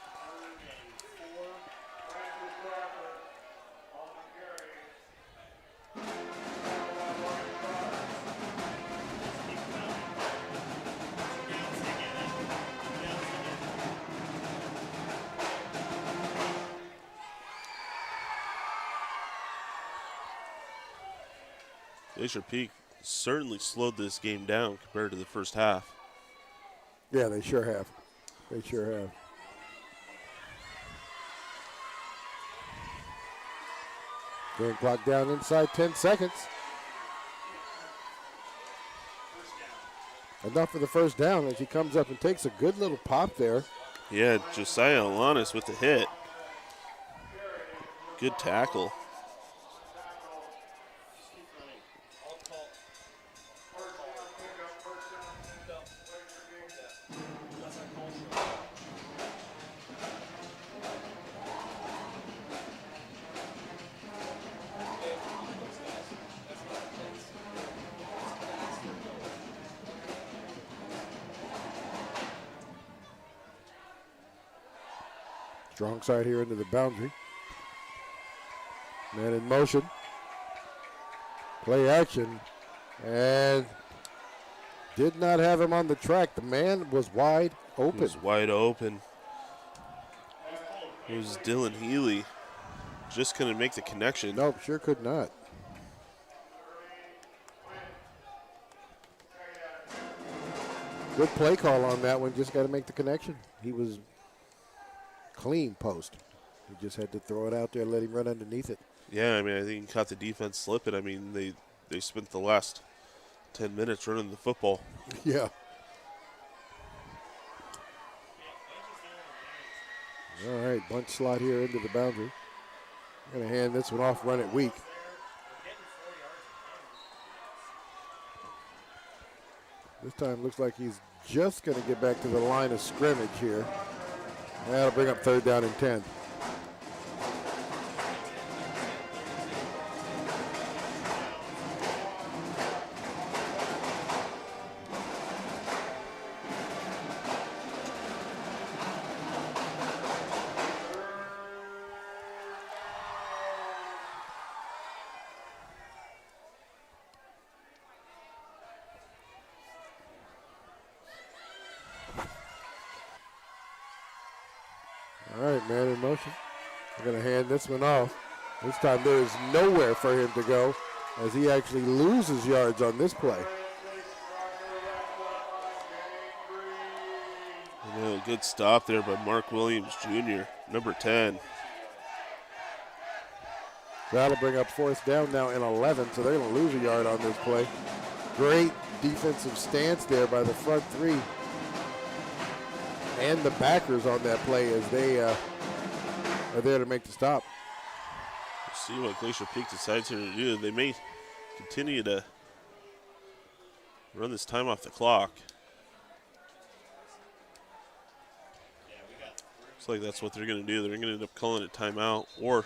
Glacier Peak certainly slowed this game down compared to the first half. Yeah, they sure have. They sure have. Game clock down inside 10 seconds. Enough for the first down as he comes up and takes a good little pop there. Yeah, Josiah Alanis with the hit. Good tackle. Strong side here into the boundary. Man in motion. Play action. And did not have him on the track. The man was wide open. He was wide open. It was Dylan Healy. Just couldn't make the connection. Nope, sure could not. Good play call on that one. Just got to make the connection. He was clean post. He just had to throw it out there and let him run underneath it. Yeah, I mean, I think he caught the defense slipping. I mean, they spent the last 10 minutes running the football. Yeah. All right, bunch slot here into the boundary. Going to hand this one off, run it weak. This time looks like he's just going to get back to the line of scrimmage here. That'll bring up 3rd down and 10. All right, man in motion. We're going to hand this one off. This time there is nowhere for him to go as he actually loses yards on this play. A good stop there by Mark Williams Jr., number 10. That'll bring up 4th down now and 11, so they're going to lose a yard on this play. Great defensive stance there by the front three and the backers on that play as they are there to make the stop. Let's see what Glacier Peak decides here to do. They may continue to run this time off the clock. Looks like that's what they're going to do. They're going to end up calling it timeout or.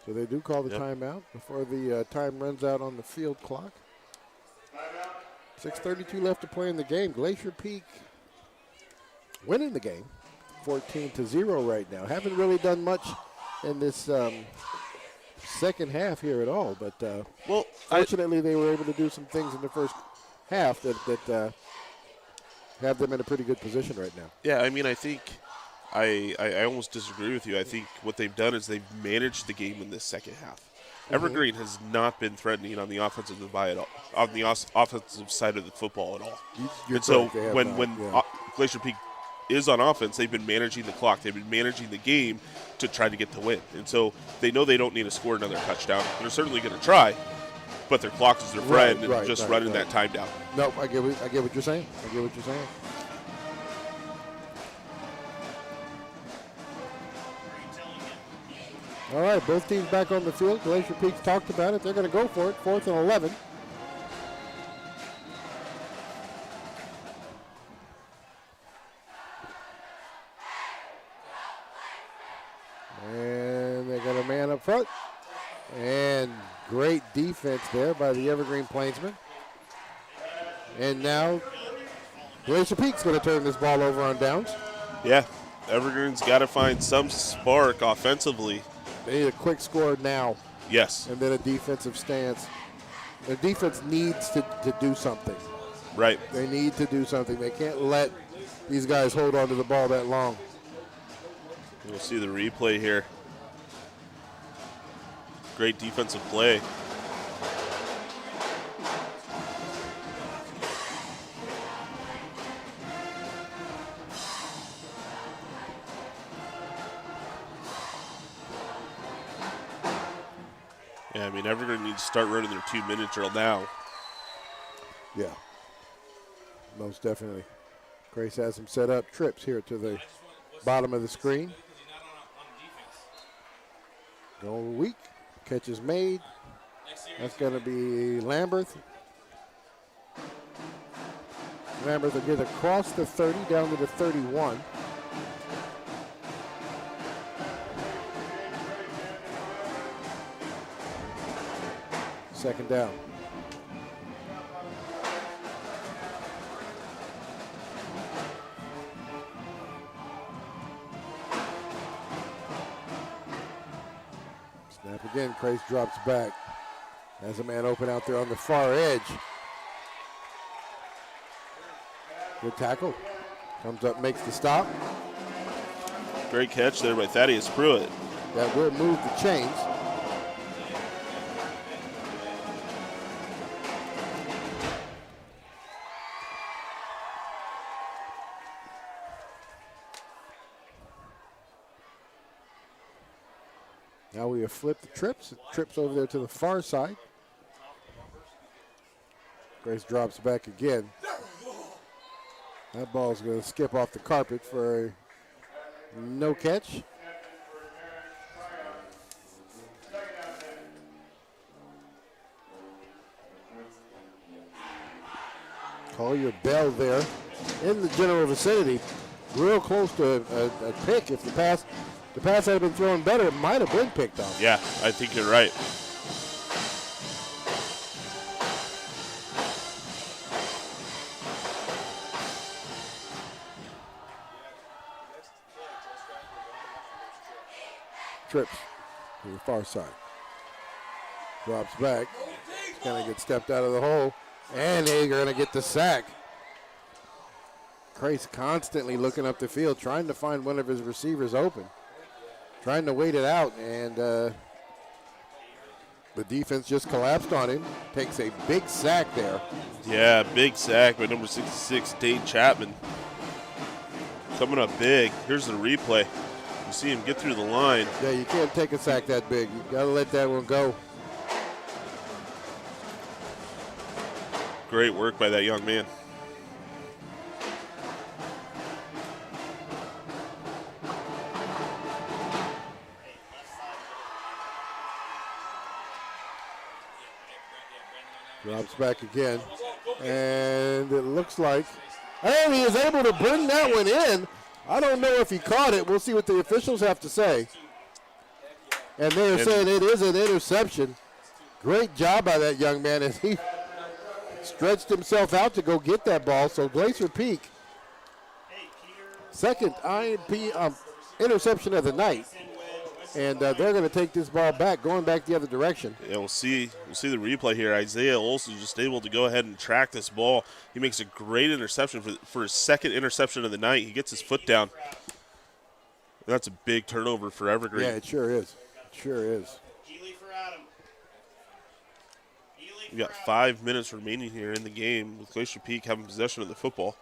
So they do call the timeout before the time runs out on the field clock. 6:32 left to play in the game. Glacier Peak winning the game 14-0 right now. Haven't really done much in this second half here at all, but fortunately they were able to do some things in the first half that have them in a pretty good position right now. Yeah, I mean, I think I almost disagree with you. I think what they've done is they've managed the game in this second half. Evergreen has not been threatening on the offensive side of the football at all. And so when Glacier Peak is on offense, they've been managing the clock. They've been managing the game to try to get the win. And so they know they don't need to score another touchdown. They're certainly going to try, but their clock is their friend and just running that time down. No, I get what you're saying. I get what you're saying. All right, both teams back on the field. Glacier Peak's talked about it. They're going to go for it. 4th and 11. And they got a man up front. And great defense there by the Evergreen Plainsmen. And now Glacier Peak's going to turn this ball over on downs. Yeah, Evergreen's got to find some spark offensively. They need a quick score now. Yes. And then a defensive stance. The defense needs to do something. Right. They need to do something. They can't let these guys hold on to the ball that long. We'll see the replay here. Great defensive play. Yeah, I mean, Evergreen needs to start running their 2-minute drill now. Yeah, most definitely. Grace has him set up. Trips here to the bottom of the screen. Going weak. Catch is made. That's going to be Lamberth. Lamberth will get across the 30 down to the 31. Second down. Snap again. Crace drops back. Has a man open out there on the far edge. Good tackle. Comes up, makes the stop. Great catch there by Thaddeus Pruitt. That will move the chains. Now we have flipped the trips. Trips over there to the far side. Grace drops back again. That ball's going to skip off the carpet for a no catch. Collier Bell there in the general vicinity. Real close to a pick. If the pass had been thrown better, it might have been picked off. Yeah, I think you're right. Trips to the far side. Drops back. He's going to get stepped out of the hole. And they're going to get the sack. Crace constantly looking up the field, trying to find one of his receivers open. Trying to wait it out, and the defense just collapsed on him. Takes a big sack there. Yeah, big sack by number 66, Dade Chapman. Coming up big. Here's the replay. You see him get through the line. Yeah, you can't take a sack that big. You got to let that one go. Great work by that young man. Drops back again, and it looks like, and he is able to bring that one in. I don't know if he caught it. We'll see what the officials have to say. And they are saying it is an interception. Great job by that young man as he stretched himself out to go get that ball. So Glacier Peak, second interception of the night. And they're going to take this ball back, going back the other direction. Yeah, we'll see the replay here. Isaiah Olsen just able to go ahead and track this ball. He makes a great interception for his second interception of the night. He gets his foot down. That's a big turnover for Evergreen. Yeah, it sure is. It sure is. We got 5 minutes remaining here in the game with Glacier Peak having possession of the football.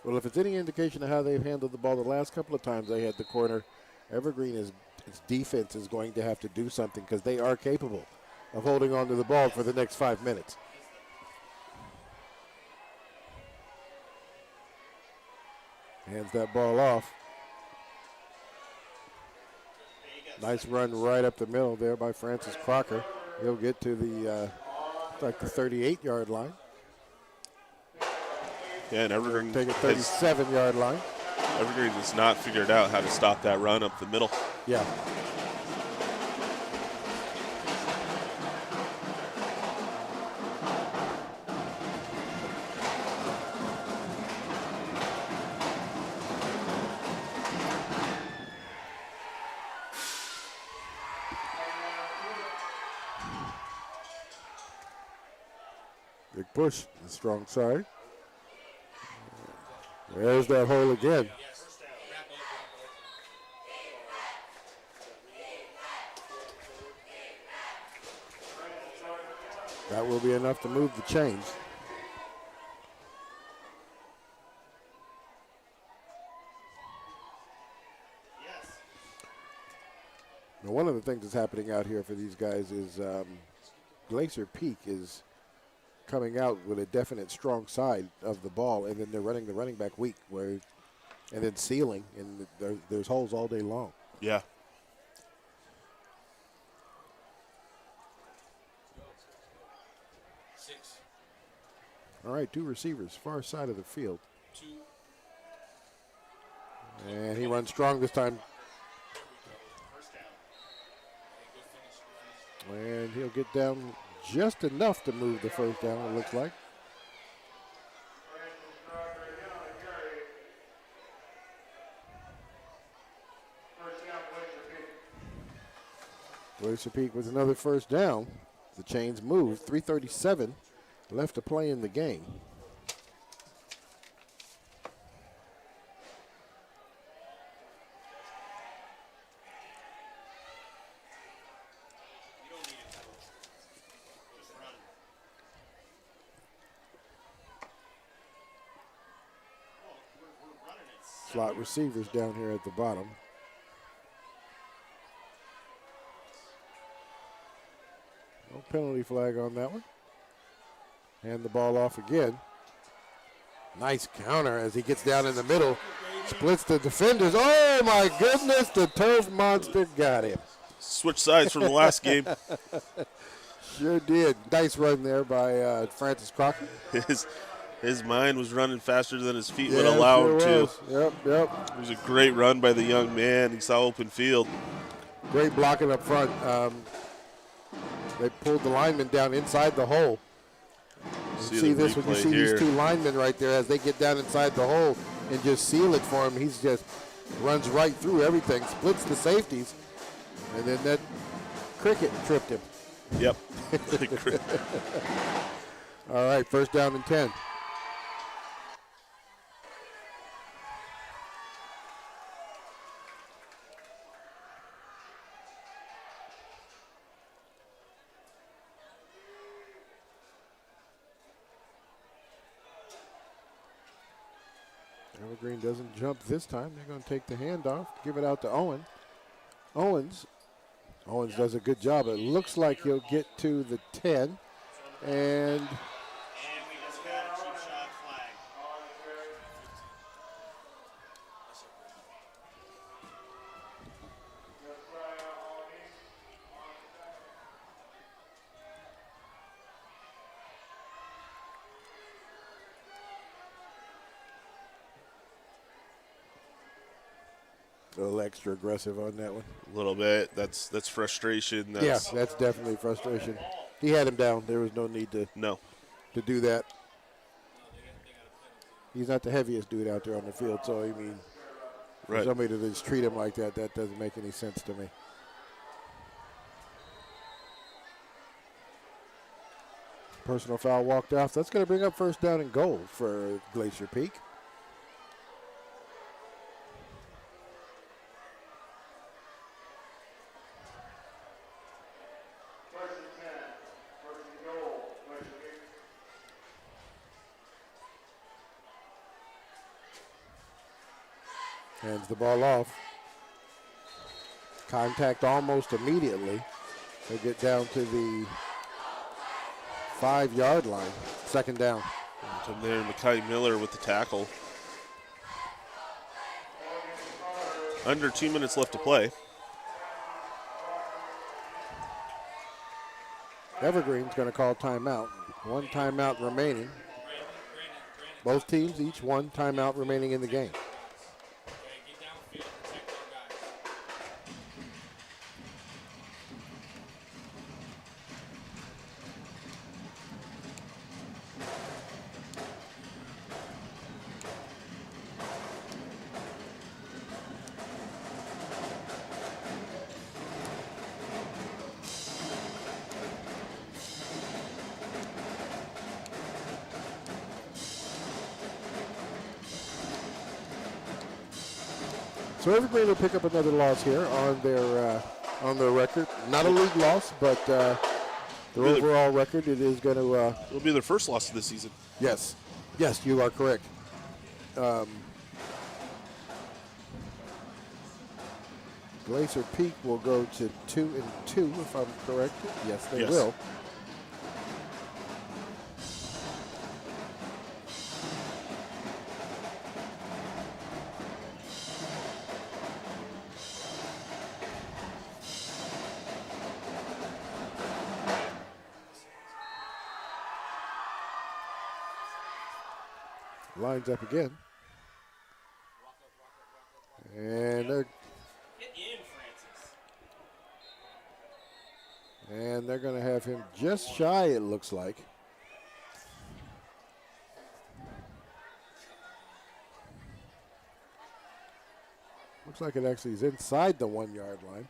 Well, if it's any indication of how they've handled the ball the last couple of times they had the corner, Evergreen its defense is going to have to do something because they are capable of holding on to the ball for the next 5 minutes. Hands that ball off. Nice run right up the middle there by Francis Crocker. He'll get to the 38-yard line. Yeah, and Evergreen take a 37-yard line. Evergreen has not figured out how to stop that run up the middle. Yeah. Big push, the strong side. There's that hole again. That will be enough to move the chains. Now, one of the things that's happening out here for these guys is Glacier Peak is coming out with a definite strong side of the ball, and then they're running the running back weak, and then sealing, and there's holes all day long. Yeah. All right, 2 receivers, far side of the field. And he runs strong this time. And he'll get down just enough to move the first down, it looks like. Glacier Peak with another first down. The chains move. 3:37 left to play in the game. Slot receivers down here at the bottom. No penalty flag on that one. Hand the ball off again. Nice counter as he gets down in the middle. Splits the defenders. Oh my goodness, the turf monster got him. Switch sides from the last game. Sure did. Nice run there by Francis Crocker. His mind was running faster than his feet would allow him to. Yep. It was a great run by the young man. He saw open field. Great blocking up front. They pulled the lineman down inside the hole. You see this when you see these 2 linemen right there as they get down inside the hole and just seal it for him. He's just runs right through everything, splits the safeties, and then that cricket tripped him. Yep. All right, first down and 10. Evergreen doesn't jump this time. They're going to take the handoff, give it out to Owen. Owens does a good job. It looks like he'll get to the 10. And we just got a cheap shot flag. a little extra aggressive on that one. A little bit. That's frustration. That's definitely frustration. He had him down. There was no need to do that. He's not the heaviest dude out there on the field, so I mean, for somebody to just treat him like that, that doesn't make any sense to me. Personal foul walked off. That's going to bring up first down and goal for Glacier Peak. Hands the ball off. Contact almost immediately. They get down to the 5-yard line. Second down. From there, Mekhi Miller with the tackle. Under 2 minutes left to play. Evergreen's going to call timeout. 1 timeout remaining. Both teams, each 1 timeout remaining in the game. So Evergreen will pick up another loss here on their record. Not a league loss, but their overall record, it is going to... it'll be their first loss of the season. Yes. Yes, you are correct. Glacier Peak will go to 2-2, if I'm correct. Yes, they will. Lines up again. And they're going to have him just shy, it looks like. Looks like it actually is inside the 1 yard line.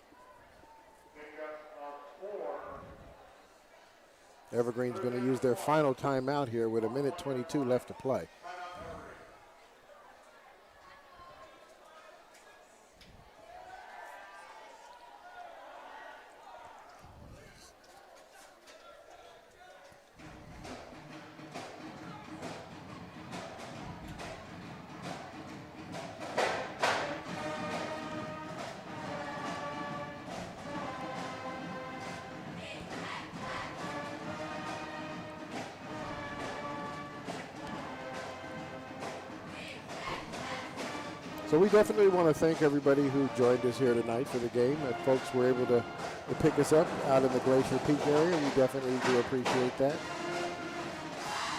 Evergreen's going to use their final timeout here with 1:22 left to play. So we definitely want to thank everybody who joined us here tonight for the game. If folks were able to pick us up out in the Glacier Peak area, we definitely do appreciate that.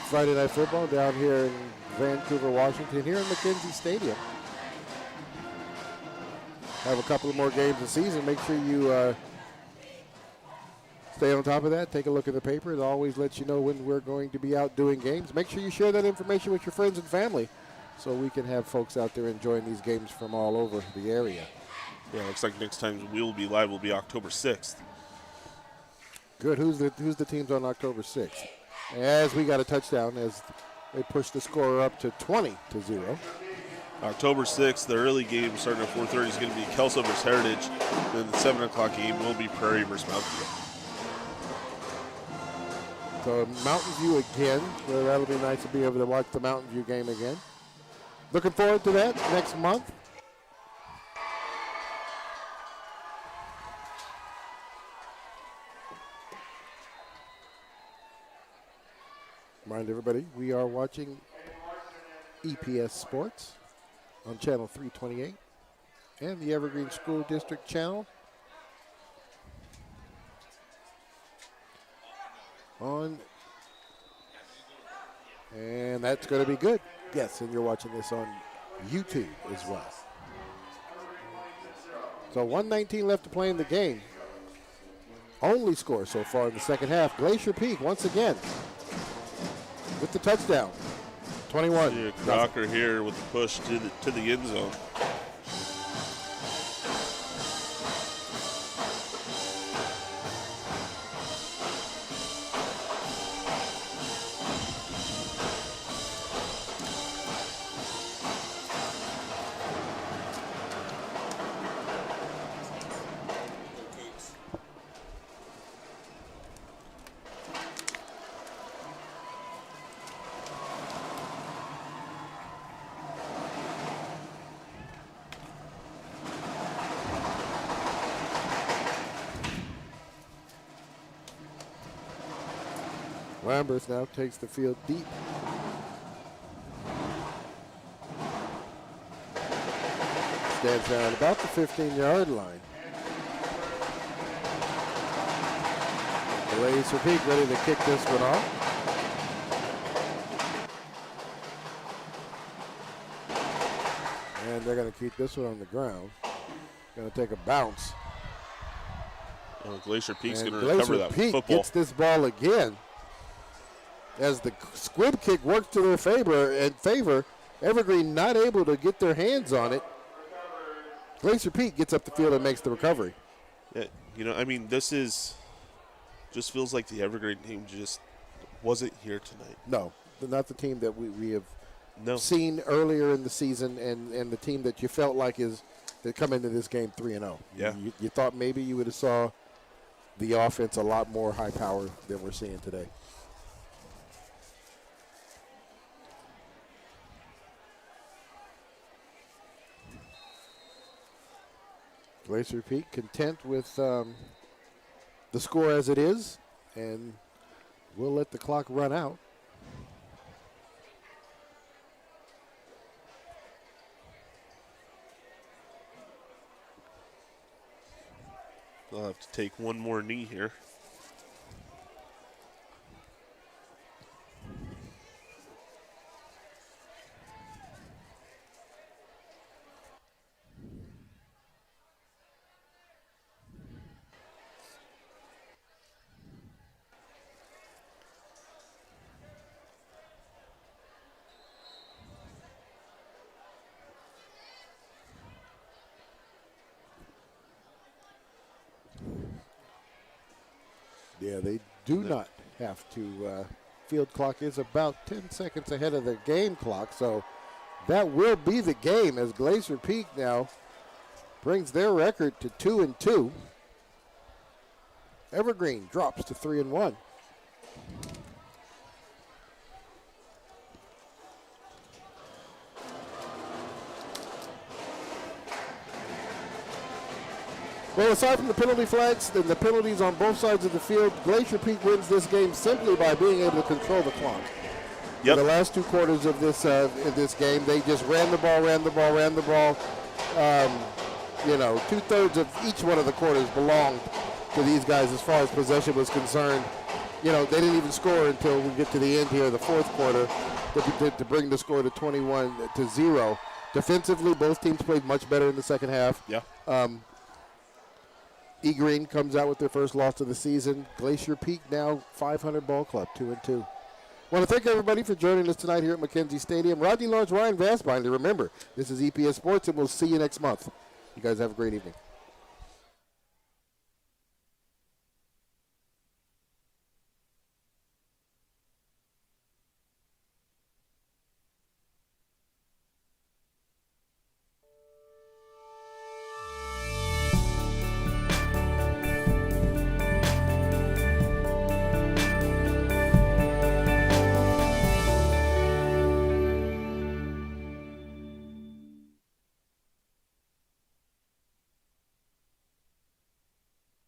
Friday Night Football down here in Vancouver, Washington, here in McKenzie Stadium. Have a couple of more games this season. Make sure you stay on top of that. Take a look at the paper. It always lets you know when we're going to be out doing games. Make sure you share that information with your friends and family, so we can have folks out there enjoying these games from all over the area. Yeah, looks like next time we will be live will be October 6th. Good. Who's the teams on October 6th? As we got a touchdown as they push the score up to 20-0. October 6th, the early game starting at 4:30 is going to be Kelso versus Heritage. Then the 7 o'clock game will be Prairie versus Mountain View. So Mountain View again. Well, that'll be nice to be able to watch the Mountain View game again. Looking forward to that next month. Remind everybody, we are watching EPS Sports on channel 328 and the Evergreen School District channel on, and that's going to be good. Yes, and you're watching this on YouTube as well. So 1:19 left to play in the game. Only score so far in the second half. Glacier Peak once again with the touchdown. 21. Yeah, Crocker here with the push to the end zone. Lambers now takes the field deep. Stands down about the 15-yard line. Glacier Peak ready to kick this one off. And they're going to keep this one on the ground. Going to take a bounce. Glacier Peak's And going to recover that Peak football. gets this ball again. As the squib kick works to their favor, Evergreen not able to get their hands on it. Glacier Peak gets up the field and makes the recovery. Yeah, you know, I mean, this is just feels like the Evergreen team just wasn't here tonight. No, not the team that we have seen earlier in the season, and the team that you felt like is They come into this game 3-0. Yeah. You thought maybe you would have saw the offense a lot more high power than we're seeing today. Glacier Peak content with the score as it is, and we'll let the clock run out. I'll have to take one more knee here. Yeah, they do not have to. Field clock is about 10 seconds ahead of the game clock, so that will be the game as Glacier Peak now brings their record to 2-2. Evergreen drops to 3-1. Well, aside from the penalty flags and the penalties on both sides of the field, Glacier Peak wins this game simply by being able to control the clock. Yep. In the last 2 quarters of this game, they just ran the ball. 2/3 of each one of the quarters belonged to these guys as far as possession was concerned. They didn't even score until we get to the end here, the 4th quarter, to bring the score to 21-0. Defensively, both teams played much better in the second half. Yeah. E-Green comes out with their first loss of the season. Glacier Peak now 500 ball club, 2-2. I want to thank everybody for joining us tonight here at McKenzie Stadium. Rodney Lawrence, Ryan Vassbinder. Remember, this is EPS Sports, and we'll see you next month. You guys have a great evening.